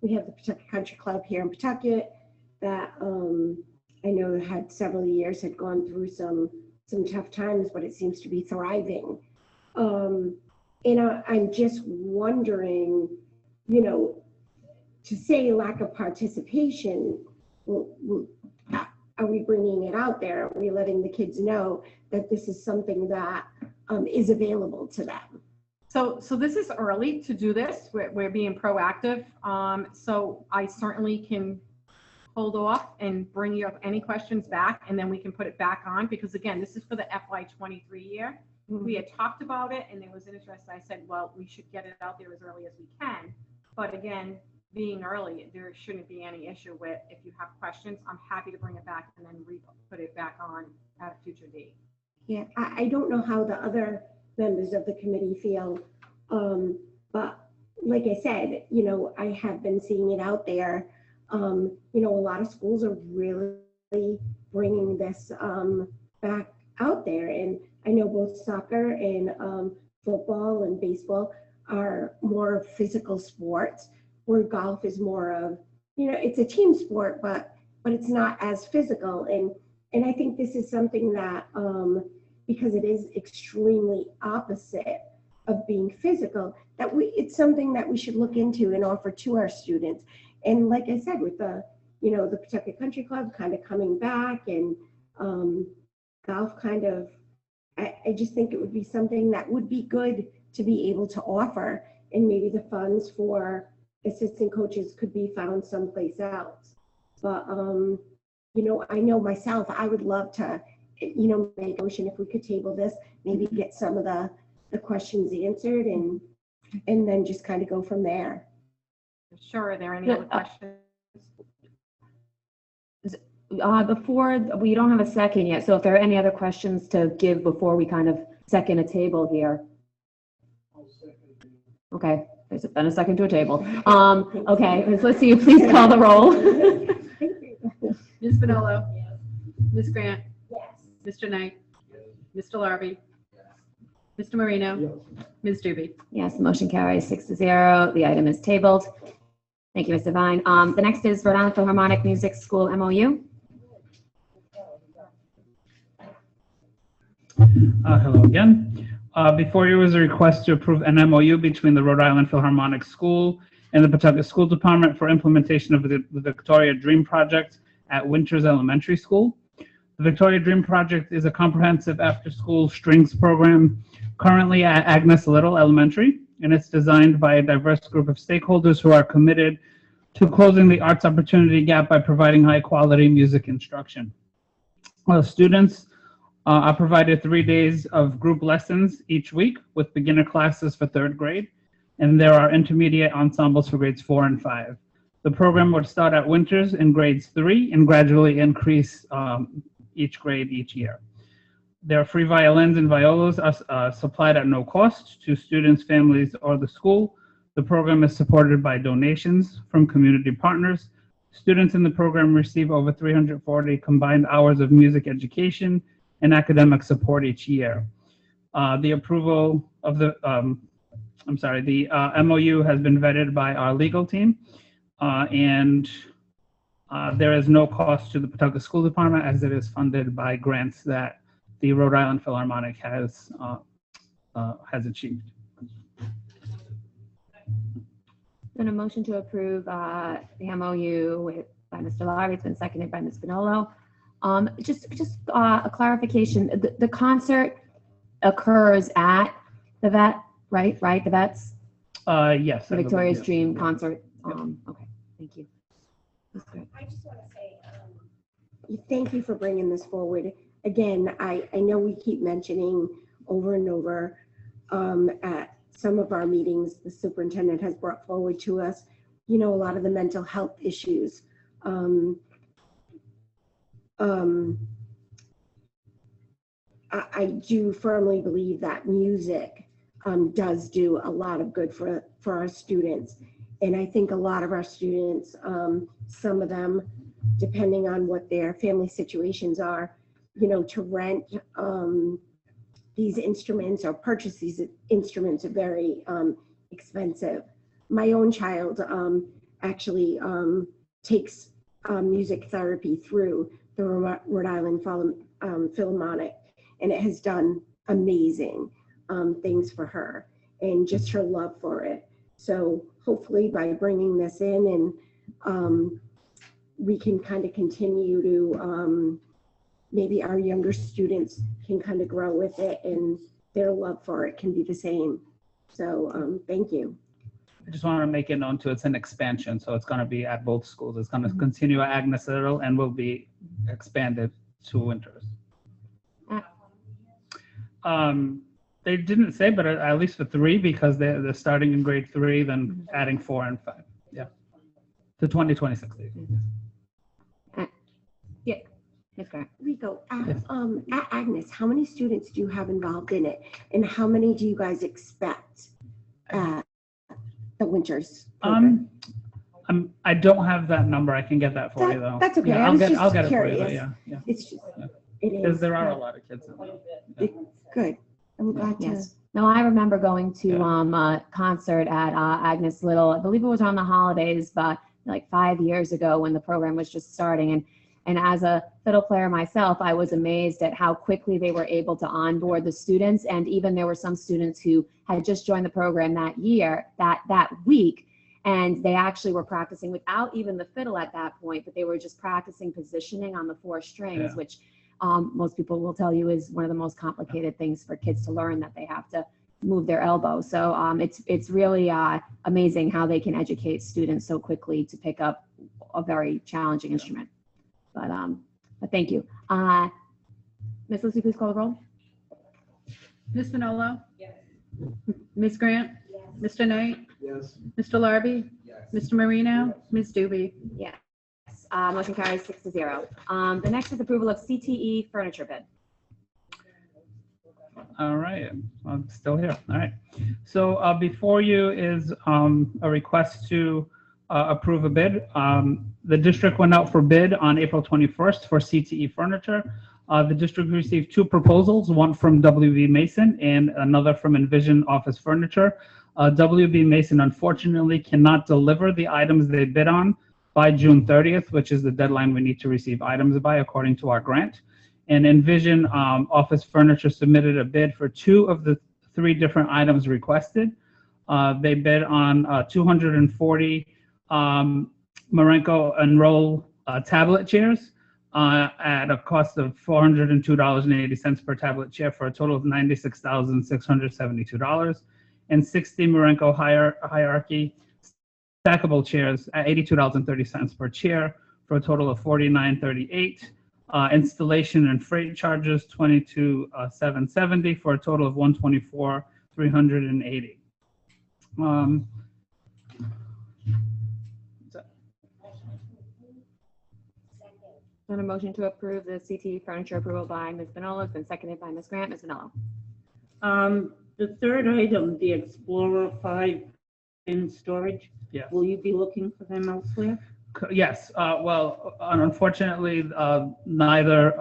We have the Pawtucket Country Club here in Pawtucket that I know had several years had gone through some tough times, but it seems to be thriving. And I'm just wondering, you know, to say lack of participation, are we bringing it out there? Are we letting the kids know that this is something that is available to them? So this is early to do this. We're being proactive. So I certainly can hold off and bring you up any questions back, and then we can put it back on, because again, this is for the FY23 year. We had talked about it and there was an interest. I said, well, we should get it out there as early as we can. But again, being early, there shouldn't be any issue with, if you have questions, I'm happy to bring it back and then put it back on at a future date. Yeah, I don't know how the other members of the committee feel, but like I said, you know, I have been seeing it out there. You know, a lot of schools are really bringing this back out there, and I know both soccer and football and baseball are more physical sports, where golf is more of, you know, it's a team sport, but it's not as physical. And I think this is something that, because it is extremely opposite of being physical, that it's something that we should look into and offer to our students. And like I said, with the, you know, the Pawtucket Country Club kind of coming back, and golf kind of, I just think it would be something that would be good to be able to offer, and maybe the funds for assistant coaches could be found someplace else. But, you know, I know myself, I would love to, you know, make a motion if we could table this, maybe get some of the questions answered, and then just kind of go from there. Sure. Are there any other questions? Before, we don't have a second yet, so if there are any other questions to give before we kind of second a table here. Okay, there's been a second to a table. Okay, let's see, please call the roll. Ms. Bonolo? Yes. Ms. Grant? Yes. Mr. Knight? Yes. Mr. Larrabee? Yes. Mr. Marino? Yes. Ms. Doobie? Yes, motion carries 6-0. The item is tabled. Thank you, Ms. Devine. The next is Rhode Island Philharmonic Music School MOU. Hello again. Before you is a request to approve an MOU between the Rhode Island Philharmonic School and the Pawtucket School Department for implementation of the Victoria Dream Project at Winters Elementary School. The Victoria Dream Project is a comprehensive after-school strings program currently at Agnes Little Elementary, and it's designed by a diverse group of stakeholders who are committed to closing the arts opportunity gap by providing high-quality music instruction. Students are provided 3 days of group lessons each week with beginner classes for 3rd grade, and there are intermediate ensembles for grades 4 and 5. The program would start at Winters in grades 3 and gradually increase each grade each year. There are free violins and violas supplied at no cost to students, families, or the school. The program is supported by donations from community partners. Students in the program receive over 340 combined hours of music education and academic support each year. The approval of the MOU has been vetted by our legal team, and There is no cost to the Pawtucket School Department as it is funded by grants that the Rhode Island Philharmonic has achieved. Then a motion to approve the MOU by Mr. Larry. It's been seconded by Ms. Bonolo. Just a clarification. The concert occurs at the Vet, right? The Vets, Yes. the I believe, Victoria's yes. Dream concert. Okay, thank you. That's good. I just want to say, thank you for bringing this forward. Again, I know we keep mentioning over and over at some of our meetings, the superintendent has brought forward to us, a lot of the mental health issues. I do firmly believe that music does do a lot of good for our students. And I think a lot of our students, some of them, depending on what their family situations are, to rent these instruments or purchase these instruments are very expensive. My own child actually takes music therapy through the Rhode Island Philharmonic, and it has done amazing things for her and just her love for it. So hopefully by bringing this in and we can kind of continue to, maybe our younger students can kind of grow with it and their love for it can be the same. So thank you. I just want to make it known too, it's an expansion, so it's going to be at both schools. It's going to continue at Agnes Little and will be expanded to Winters. They didn't say, but at least for 3, because they're starting in grade 3, then adding 4 and 5. Yeah, to 2026. Yeah, that's correct. Rico, at Agnes, how many students do you have involved in it? And how many do you guys expect at the Winters program? I don't have that number. I can get that for you though. That's okay. Yeah, I was I'll just get it for you. curious. Though, yeah. It's just, Yeah. it is. Because there are a lot of kids in there. Good. I'm glad to. Yes. No, I remember going to a concert at Agnes Little. I believe it was on the holidays, but like 5 years ago when the program was just starting. And as a fiddle player myself, I was amazed at how quickly they were able to onboard the students. And even there were some students who had just joined the program that year, that week, and they actually were practicing without even the fiddle at that point, but they were just practicing positioning on the 4 strings, which most people will tell you is one of the most complicated things for kids to learn, that they have to move their elbow. So it's really amazing how they can educate students so quickly to pick up a very challenging instrument. But thank you. Ms. Lucy, please call the roll. Ms. Manolo? Yes. Ms. Grant? Yes. Mr. Knight? Yes. Mr. Larby? Yes. Mr. Marino? Ms. Doobie? Yes. Motion carries 6-0. The next is approval of CTE furniture bid. All right, I'm still here. All right. So before you is a request to approve a bid. The district went out for bid on April 21st for CTE furniture. The district received 2 proposals, one from WB Mason and another from Envision Office Furniture. WB Mason unfortunately cannot deliver the items they bid on by June 30th, which is the deadline we need to receive items by according to our grant. And Envision Office Furniture submitted a bid for 2 of the 3 different items requested. They bid on 240 Marenco and Roll tablet chairs at a cost of $402.80 per tablet chair for a total of $96,672, and 60 Marenco Hierarchy stackable chairs at $82.30 per chair for a total of $49.38. Installation and freight charges $22,770 for a total of $124,380. On a motion to approve the CTE furniture approval by Ms. Bonolo, it's been seconded by Ms. Grant. Ms. Bonolo. The third item, the Explorer 5 in storage. Yes. Will you be looking for them elsewhere? Yes. Well, unfortunately, neither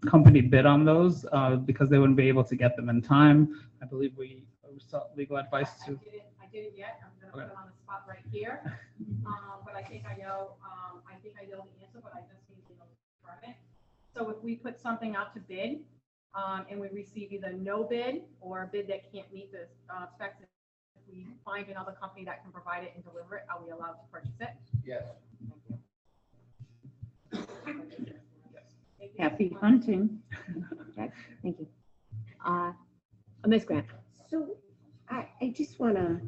company bid on those because they wouldn't be able to get them in time. I believe we sought legal advice to. I I didn't yet. I'm gonna put him on the spot right here. But I think I know the answer, but I just need to confirm it. So if we put something out to bid, and we receive either no bid or a bid that can't meet the specs, if we find another company that can provide it and deliver it, are we allowed to purchase it? Yes. Happy hunting. Okay, thank you. Ms. Grant? So I just want to,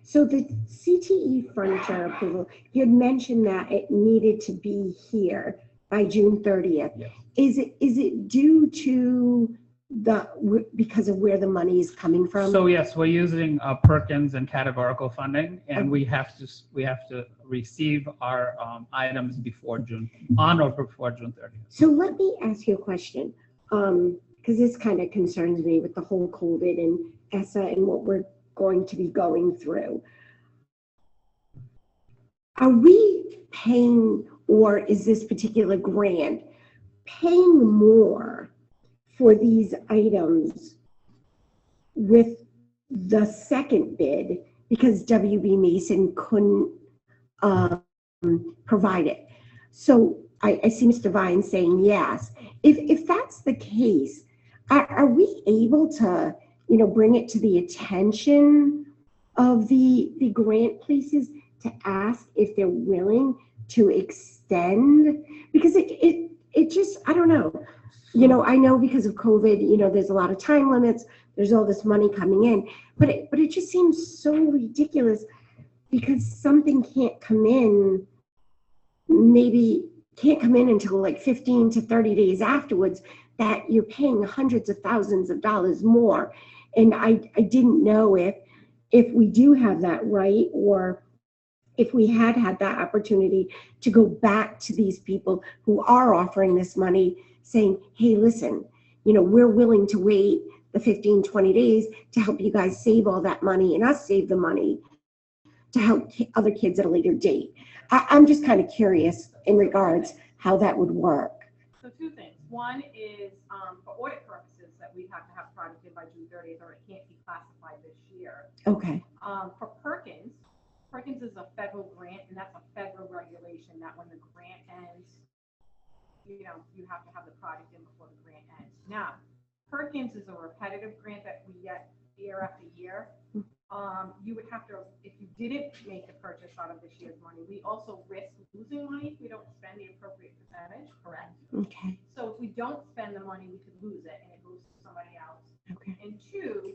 so the CTE furniture approval, you had mentioned that it needed to be here by June 30th. Yes. Is it due to because of where the money is coming from? So yes, we're using Perkins and categorical funding, and we have to receive our items on or before June 30th. So let me ask you a question, because this kind of concerns me with the whole COVID and ESSA and what we're going to be going through. Are we paying, or is this particular grant paying more for these items with the second bid because WB Mason couldn't provide it? So I see Mr. Vine saying yes. If that's the case, are we able to, bring it to the attention of the grant places to ask if they're willing to extend? Because it just, I don't know. I know because of COVID, there's a lot of time limits. There's all this money coming in, but it just seems so ridiculous because something can't come in, until like 15 to 30 days afterwards, that you're paying hundreds of thousands of dollars more. And I didn't know if we do have that right, or if we had that opportunity to go back to these people who are offering this money saying, hey, listen, we're willing to wait the 15, 20 days to help you guys save all that money and us save the money to help other kids at a later date. I'm just kind of curious in regards how that would work. So two things. One is for audit purposes that we have to have product in by June 30th or it can't be classified this year. Okay. For Perkins is a federal grant, and that's a federal regulation that when the grant ends, you have to have the product in before the grant ends. Now, Perkins is a repetitive grant that we get year after year. You would have to, if you didn't make the purchase out of this year's money, we also risk losing money if we don't spend the appropriate percentage, correct? Okay. So if we don't spend the money, we could lose it and it goes to somebody else. Okay. And two,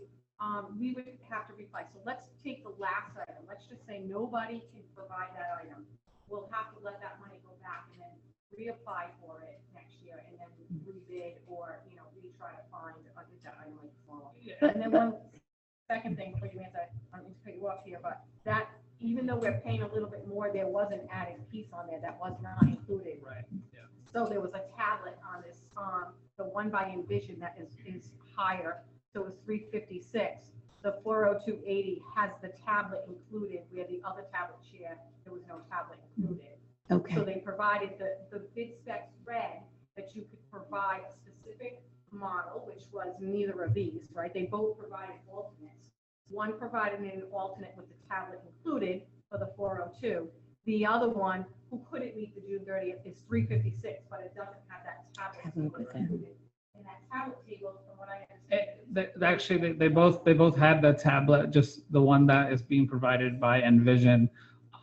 we would have to reply. So let's take the last item. Let's just say nobody can provide that item. We'll have to let that money go back and then reapply for it next year and then rebid or, retry to find that item like before. And then one second thing before you answer, I don't mean to cut you off here, but that even though we're paying a little bit more, there was an added piece on there that was not included. Right. Yeah. So there was a tablet on this, the one by Envision that is higher, so it was $356. The 40280 has the tablet included, where the other tablet share, there was no tablet included. Okay. So they provided the bid specs read that you could provide a specific model, which was neither of these, right? They both provided alternates. One provided an alternate with the tablet included for the 402. The other one, who couldn't meet the June 30th, is $356, but it doesn't have that tablet table included. And that tablet table, from what I understand, Actually, they both had the tablet, just the one that is being provided by Envision.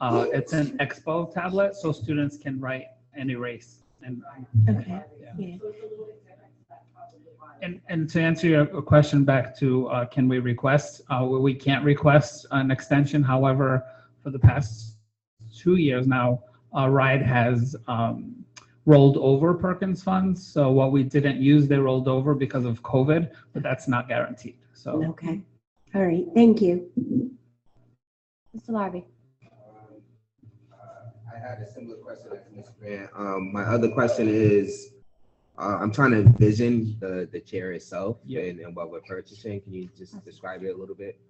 It's an Expo tablet, so students can write and erase. And Okay. yeah. so it's a little bit different. So that's probably why. And to answer your question back to can we request? We can't request an extension. However, for the past 2 years now, RIDE has rolled over Perkins funds. So what we didn't use, they rolled over because of COVID, but that's not guaranteed. So Okay. All right. Thank you. Mr. Larby? I had a similar question as Ms. Grant. My other question is, I'm trying to envision the chair itself and what we're purchasing. Can you just describe it a little bit?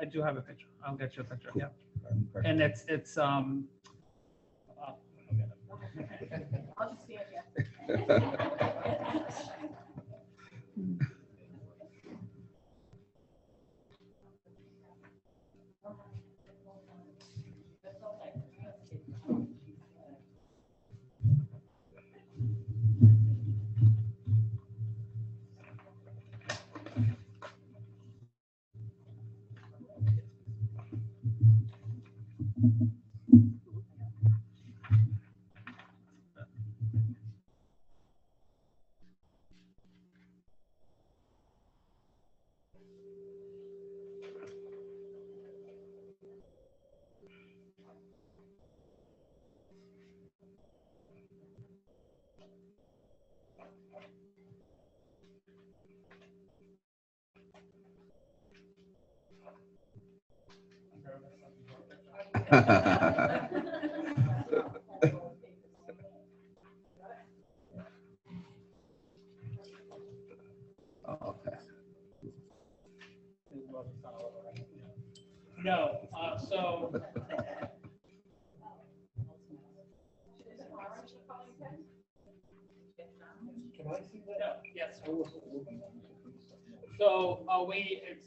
I do have a picture. I'll get you a picture. Cool. Yeah. Perfect. And it's I'll just stand here. Okay. No, so. Can I see that? Yes. So, it's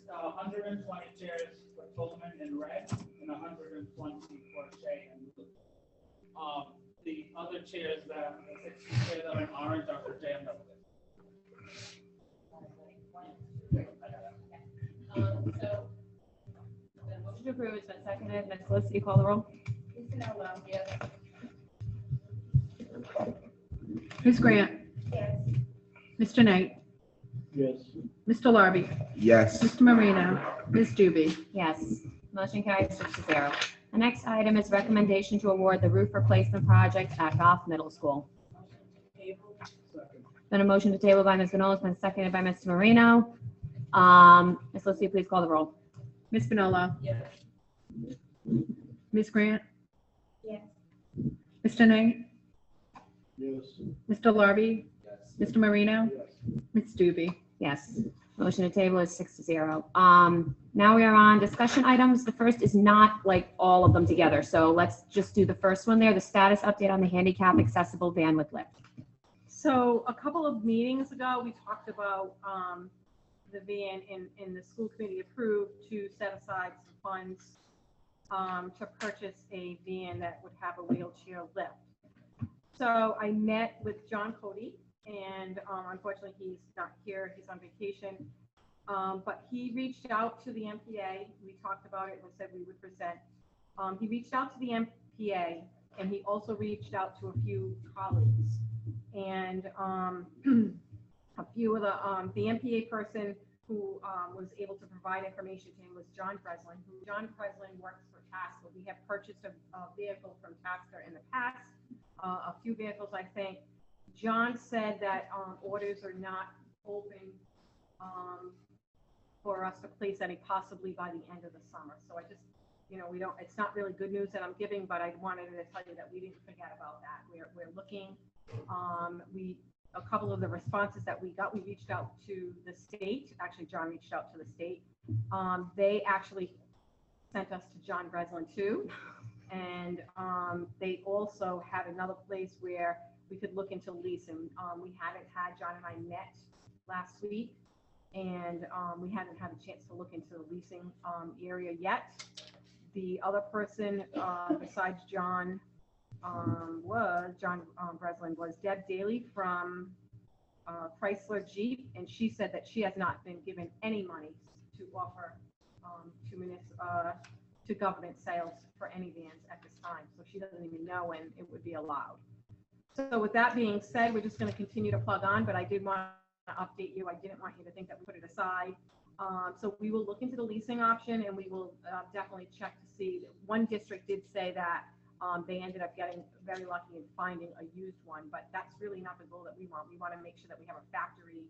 120 chairs for Tolman in red and 120 for Shea in blue. The other chairs the 60 chairs that are in orange are for JMW. So, the motion to approve has been seconded. Ms. Felicity, call the roll. Yes. Ms. Grant? Yes. Mr. Knight? Yes. Mr. Larby? Yes. Mr. Marino? Ms. Doobie? Yes. Motion carries 6-0. The next item is recommendation to award the roof replacement project at Goff Middle School. Then a motion to table by Ms. Vanola has been seconded by Mr. Marino. Ms. Felicity, please call the roll. Ms. Finola? Yes. Ms. Grant? Yes. Mr. Knight? Yes. Mr. Larby? Yes. Mr. Marino? Yes. Ms. Doobie? Yes. Motion to table is 6-0. Now we are on discussion items. The first is not like all of them together. So let's just do the first one there, the status update on the handicap accessible van with lift. So a couple of meetings ago, we talked about the van in the school committee approved to set aside some funds to purchase a van that would have a wheelchair lift. So I met with John Cody, and unfortunately he's not here, he's on vacation. But he reached out to the MPA. We talked about it and said we would present. He reached out to the MPA, and he also reached out to a few colleagues. And a few of the MPA person who was able to provide information to him was John Breslin. John Breslin works for Tasker. We have purchased a vehicle from Tasker in the past, a few vehicles, I think. John said that orders are not open for us to place any possibly by the end of the summer. So I just, we don't, it's not really good news that I'm giving, but I wanted to tell you that we didn't forget about that. We're looking, a couple of the responses that we got, we reached out to the state. Actually, John reached out to the state. They actually sent us to John Breslin too. And they also had another place where we could look into leasing. We haven't had, John and I met last week, and we haven't had a chance to look into the leasing area yet. The other person besides John Breslin was Deb Daly from Chrysler Jeep, and she said that she has not been given any money to offer to government sales for any vans at this time. So she doesn't even know when it would be allowed. So with that being said, we're just going to continue to plug on, but I did want to update you. I didn't want you to think that we put it aside. So we will look into the leasing option, and we will definitely check to see. One district did say that they ended up getting very lucky in finding a used one, but that's really not the goal that we want. We want to make sure that we have a factory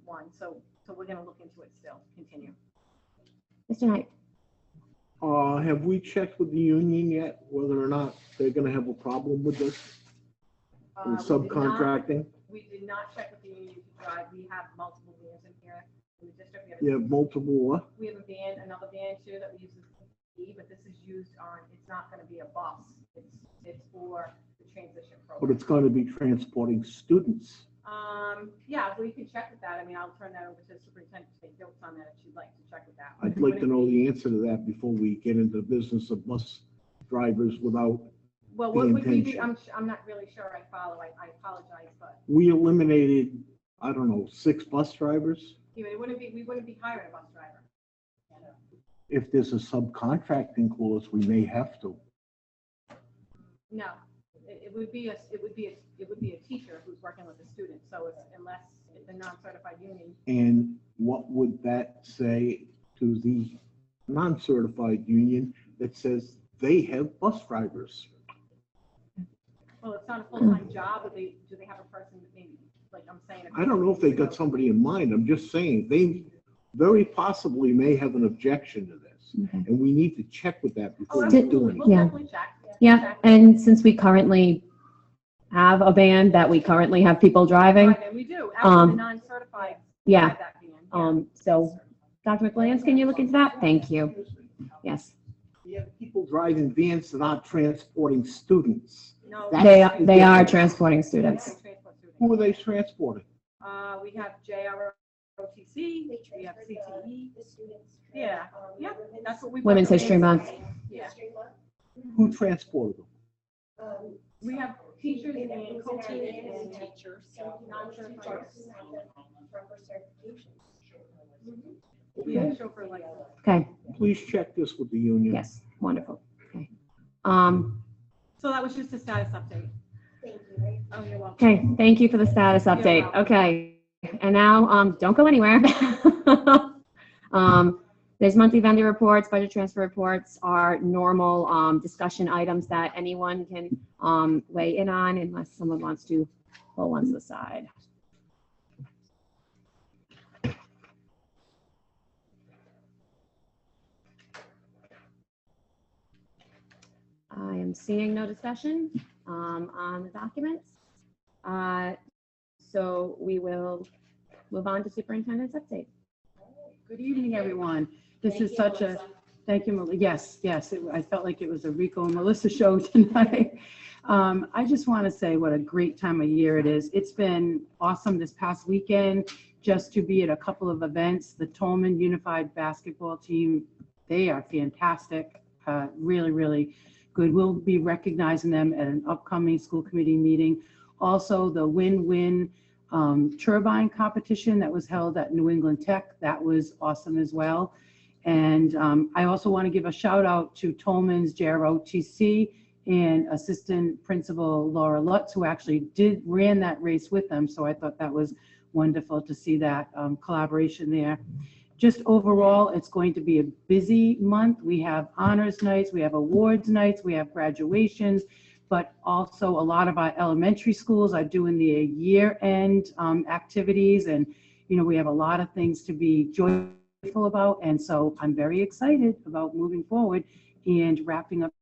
one. So we're going to look into it still. Continue. Mr. Knight. Have we checked with the union yet, whether or not they're gonna have a problem with this? With subcontracting? We did not check with the union to drive. We have multiple vans in here in the district. You have multiple what? We have a van, another van too that we use as a, but this is used on, it's not going to be a bus. It's for the transition But program. it's gonna be transporting students. Yeah, we can check with that. I mean, I'll turn that over to the superintendent to take notes on that if she'd like to check with that. I'd like to know the answer to that before we get into the business of bus drivers without Well, the what would we do? intention. I'm not really sure I follow. I apologize, but We eliminated, I don't know, 6 bus drivers. we wouldn't be hiring a bus driver. If there's a subcontracting clause, we may have to. No, it would be a teacher who's working with a student. So unless it's a non-certified union. And what would that say to the non-certified union that says they have bus drivers? So it's not a full-time job, but do they have a person that maybe, like I'm saying? I don't know if they got somebody in mind. I'm just saying, they very possibly may have an objection to this. Okay. And we need to check with that before we absolutely. do anything. We'll Yeah. definitely check. Yeah, and since we currently have a van that we currently have people driving, Right, and we do, actually, the non-certified. yeah. have that van, yeah. So, Dr. McWilliams, can you look into that? Thank you. Yes. You have people driving vans that aren't transporting students. No, They That's the are difference. transporting students. transport students. Who are they transporting? We have JROTC, we have CTE. Yeah, yeah, that's what we. Women's History Month. Yeah, Who transported them? we have teachers and coaches and teachers. Yeah, chauffeur license. Okay, Please check this with the union. yes, wonderful. Okay. So that was just a status update. Oh, you're welcome. Okay, thank you for the status update. welcome. Okay, and now, don't go anywhere. There's monthly vendor reports, budget transfer reports are normal, discussion items that anyone can, weigh in on unless someone wants to pull one to the side. I am seeing no discussion, on the documents. So we will move on to superintendent's update. Good evening, everyone. This is such a, thank you, yes, I felt like it was a Rico and Melissa show tonight. I just want to say what a great time of year it is. It's been awesome this past weekend just to be at a couple of events. The Tolman Unified Basketball Team, they are fantastic, really, really good. We'll be recognizing them at an upcoming school committee meeting. Also, the Win-Win turbine competition that was held at New England Tech, that was awesome as well. And I also want to give a shout out to Tolman's JROTC and Assistant Principal Laura Lutz, who actually ran that race with them. So I thought that was wonderful to see that collaboration there. Just overall, it's going to be a busy month. We have honors nights, we have awards nights, we have graduations, but also a lot of our elementary schools are doing the year-end activities. And, you know, we have a lot of things to be joyful about. And so I'm very excited about moving forward and wrapping up.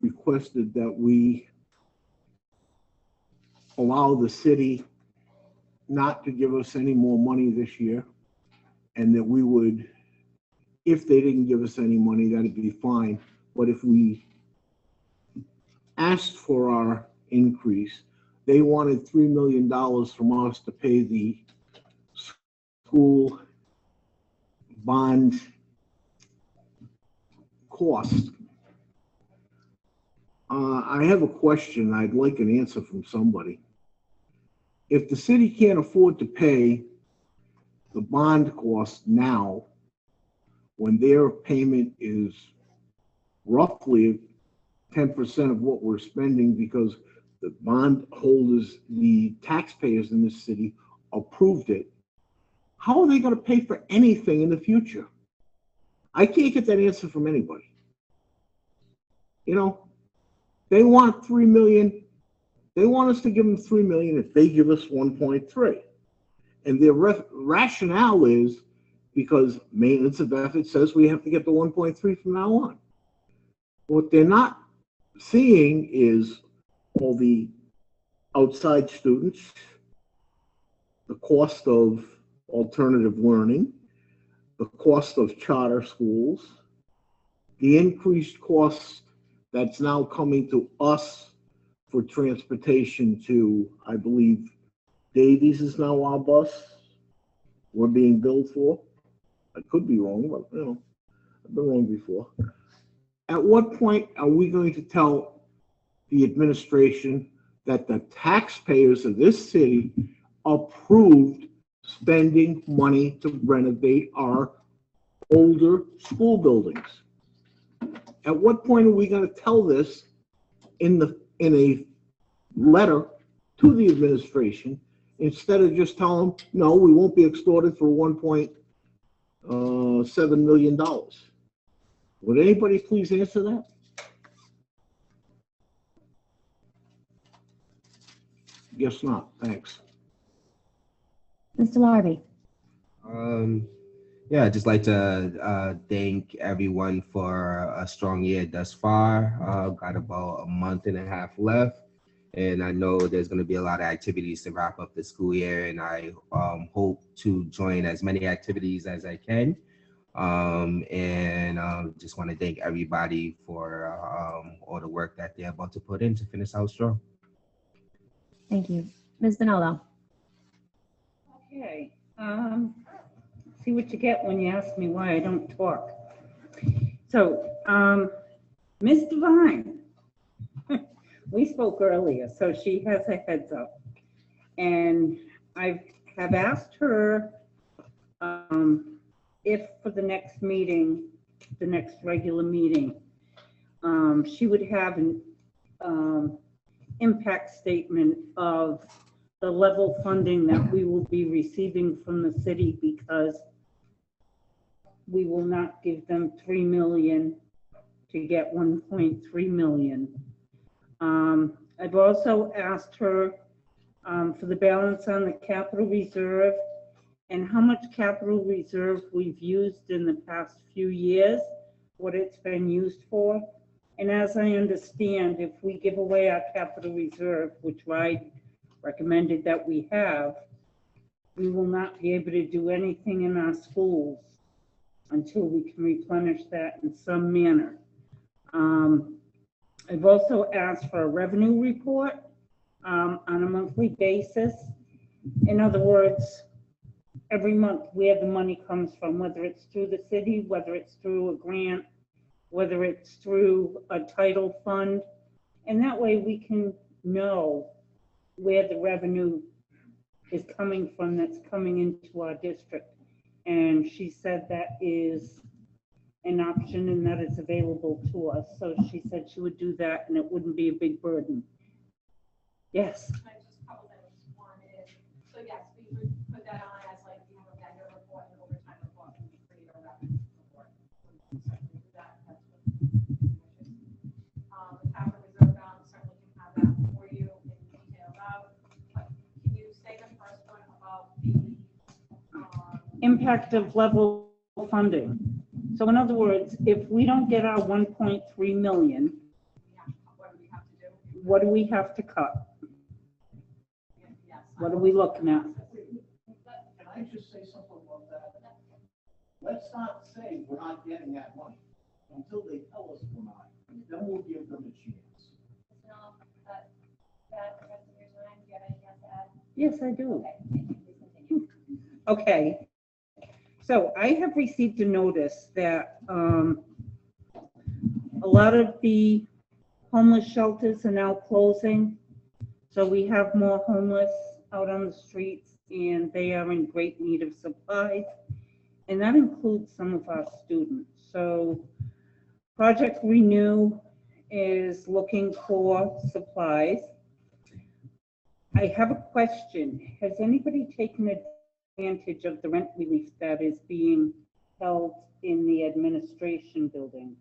Requested that we allow the city not to give us any more money this year, and that we would, if they didn't give us any money, that'd be fine. But if we asked for our increase, they wanted $3 million from us to pay the school bond cost. I have a question. I'd like an answer from somebody. If the city can't afford to pay the bond cost now, when their payment is roughly 10% of what we're spending because the bond holders, the taxpayers in this city approved it, how are they going to pay for anything in the future? I can't get that answer from anybody. You know, they want 3 million. They want us to give them 3 million if they give us 1.3. And their rationale is because maintenance of effort says we have to get the 1.3 from now on. What they're not seeing is all the outside students, the cost of alternative learning, the cost of charter schools, the increased cost that's now coming to us for transportation to, I believe, Davies is now our bus we're being billed for. I could be wrong, but you know, I've been wrong before. At what point are we going to tell the administration that the taxpayers of this city approved spending money to renovate our older school buildings. At what point are we gonna tell this in a letter to the administration, instead of just telling them, no, we won't be extorted for $1.7 million? Would anybody please answer that? Guess not, thanks. Mr. Larby. Yeah, I'd just like to thank everyone for a strong year thus far. Got about a month and a half left, and I know there's going to be a lot of activities to wrap up the school year, and I hope to join as many activities as I can. Just want to thank everybody for all the work that they're about to put in to finish out strong. Thank you. Ms. Donaldo. Okay, see what you get when you ask me why I don't talk. So, Ms. Devine, we spoke earlier, so she has a heads up. And I have asked her if for the next meeting, the next regular meeting, she would have an impact statement of the level funding that we will be receiving from the city, because we will not give them $3 million to get $1.3 million. I've also asked her for the balance on the capital reserve and how much capital reserve we've used in the past few years, what it's been used for. And as I understand, if we give away our capital reserve, which I recommended that we have, we will not be able to do anything in our schools until we can replenish that in some manner. I've also asked for a revenue report on a monthly basis. In other words, every month where the money comes from, whether it's through the city, whether it's through a grant, whether it's through a title fund. And that way we can know where the revenue is coming from that's coming into our district. And she said that is an option and that is available to us. So she said she would do that and it wouldn't be a big burden. Yes. Can I just couple things? One is, so yes, we would put that on as like, you have a vendor report and overtime report, and we create a revenue report. We can certainly do that. That's what the capital reserve balance, certainly can have that for you in detail out. But can you say the first one about the Impact of level funding. So in other words, if we don't get our 1.3 million, what do we have to cut? What are we looking at? Can I just say something about that? Let's not say we're not getting that money until they tell us we're not. Then we'll give them a chance. Yes, I do. Okay. So I have received a notice that a lot of the homeless shelters are now closing. So we have more homeless out on the streets and they are in great need of supplies. And that includes some of our students. So Project Renew is looking for supplies. I have a question. Has anybody taken advantage of the rent relief that is being held in the administration building?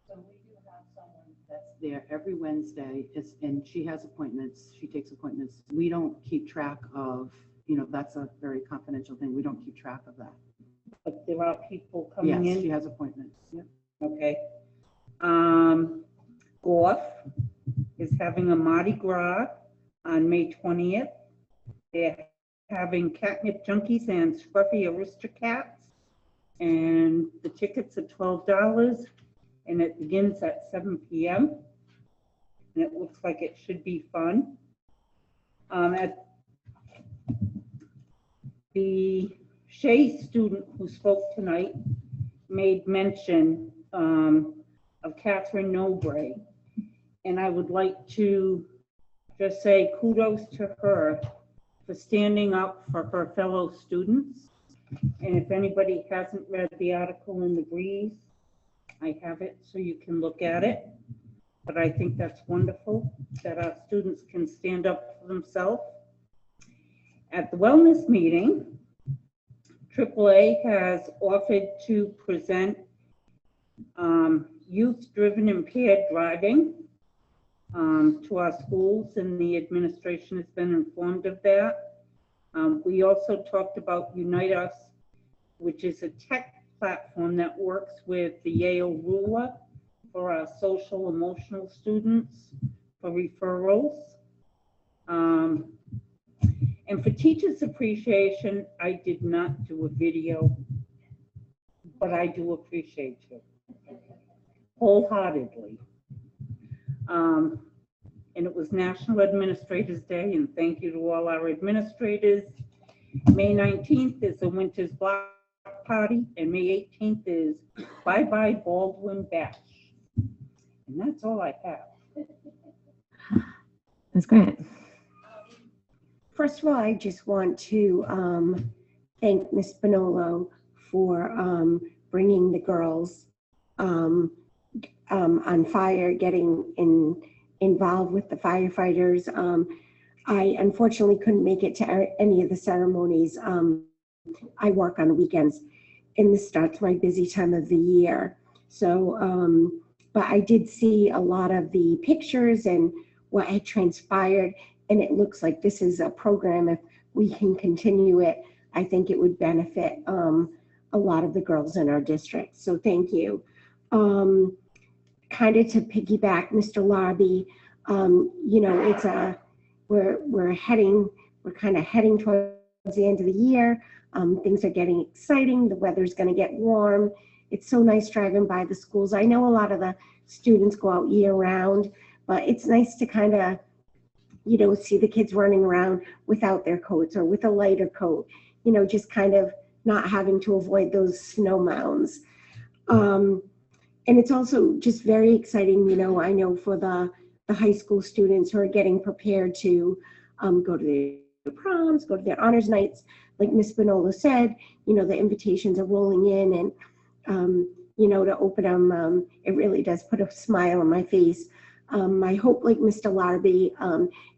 So we do have someone that's there every Wednesday, and she has appointments, she takes appointments. We don't keep track of, that's a very confidential thing. We don't keep track of that. But there are people coming in? Yes, she has appointments, yep. Okay. Gorf is having a Mardi Gras on May 20th. They're having Catnip Junkies and Scruffy Aristocats, and the tickets are $12, and it begins at 7 p.m. and it looks like it should be fun. At the Shea student who spoke tonight made mention of Catherine Nobre, and I would like to just say kudos to her for for standing up for her fellow students. And if anybody hasn't read the article in the Breeze, I have it so you can look at it. But I think that's wonderful that our students can stand up for themselves. At the wellness meeting, AAA has offered to present youth-driven impaired driving to our schools, and the administration has been informed of that. We also talked about Unite Us, which is a tech platform that works with the Yale Ruler for our social emotional students for referrals. And for Teachers Appreciation, I did not do a video, but I do appreciate you wholeheartedly. And it was National Administrators Day, and thank you to all our administrators. May 19th is the Winter's Block Party, and May 18th is Bye Bye Baldwin Bash. And that's all I have. That's great. First of all, I just want to thank Ms. Bonolo for bringing the girls on fire, getting involved with the firefighters. I unfortunately couldn't make it to any of the ceremonies. I work on the weekends, and this starts my busy time of the year. So, but I did see a lot of the pictures and what had transpired, and it looks like this is a program, if we can continue it, I think it would benefit a lot of the girls in our district. So thank you. Kind of to piggyback Mr. Larby, you know, it's we're kind of heading towards the end of the year. Things are getting exciting. The weather's going to get warm. It's so nice driving by the schools. I know a lot of the students go out year round, but it's nice to kind of, you know, see the kids running around without their coats or with a lighter coat, you know, just kind of not having to avoid those snow mounds. And it's also just very exciting, you know, I know for the high school students who are getting prepared to go to their proms, go to their honors nights. Like Ms. Bonolo said, you know, the invitations are rolling in, and, you know, to open them, it really does put a smile on my face. My hope, like Mr. Larby,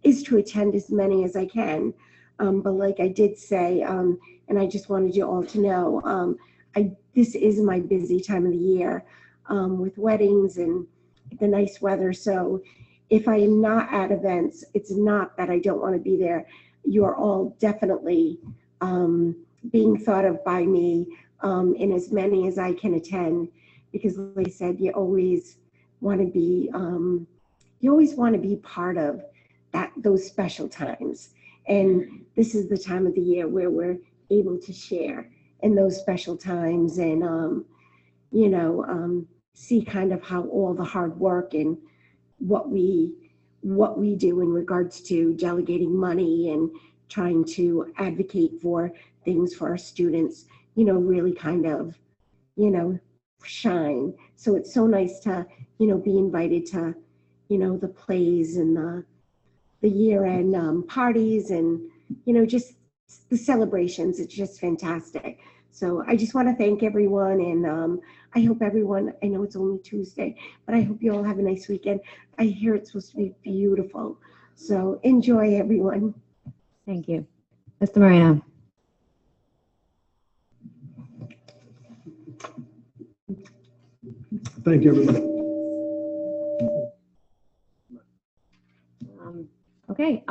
is to attend as many as I can. But like I did say, and I just wanted you all to know, this is my busy time of the year with weddings and the nice weather. So if I am not at events, it's not that I don't want to be there. You are all definitely being thought of by me in as many as I can attend, because like I said, you always want to be part of those special times. And this is the time of the year where we're able to share in those special times and, you know, see kind of how all the hard work and what we do in regards to delegating money and trying to advocate for things for our students, you know, really kind of, you know, shine. So it's so nice to, you know, be invited to, you know, the plays and the year-end parties and, you know, just the celebrations. It's just fantastic. So I just want to thank everyone, and I hope everyone, I know it's only Tuesday, but I hope you all have a nice weekend. I hear it's supposed to be beautiful. So enjoy, everyone. Thank you. Mr. Moreno. Thank you, everybody. Okay,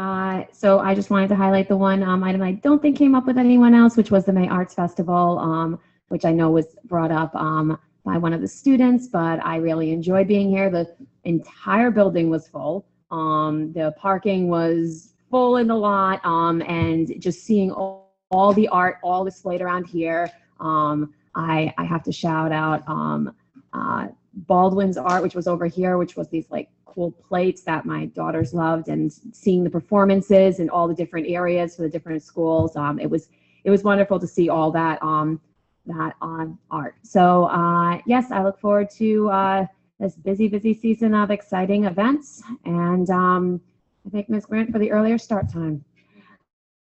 so I just wanted to highlight the one item I don't think came up with anyone else, which was the May Arts Festival, which I know was brought up by one of the students, but I really enjoyed being here. The entire building was full. The parking was full in the lot, and just seeing all the art, all displayed around here. I have to shout out Baldwin's art, which was over here, which was these like cool plates that my daughters loved, and seeing the performances in all the different areas for the different schools. It was wonderful to see all that art. So yes, I look forward to this busy season of exciting events, and I thank Ms. Grant for the earlier start time.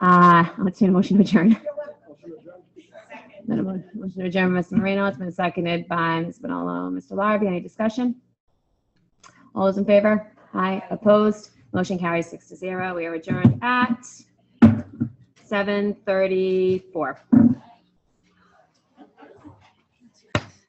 I'll entertain a motion to adjourn. Motion to adjourn, Mr. Moreno. It's been seconded by Ms. Bonallo. Mr. Larrabee, any discussion? All those in favor? Aye. Opposed? Motion carries 6-0. We are adjourned at 7:34.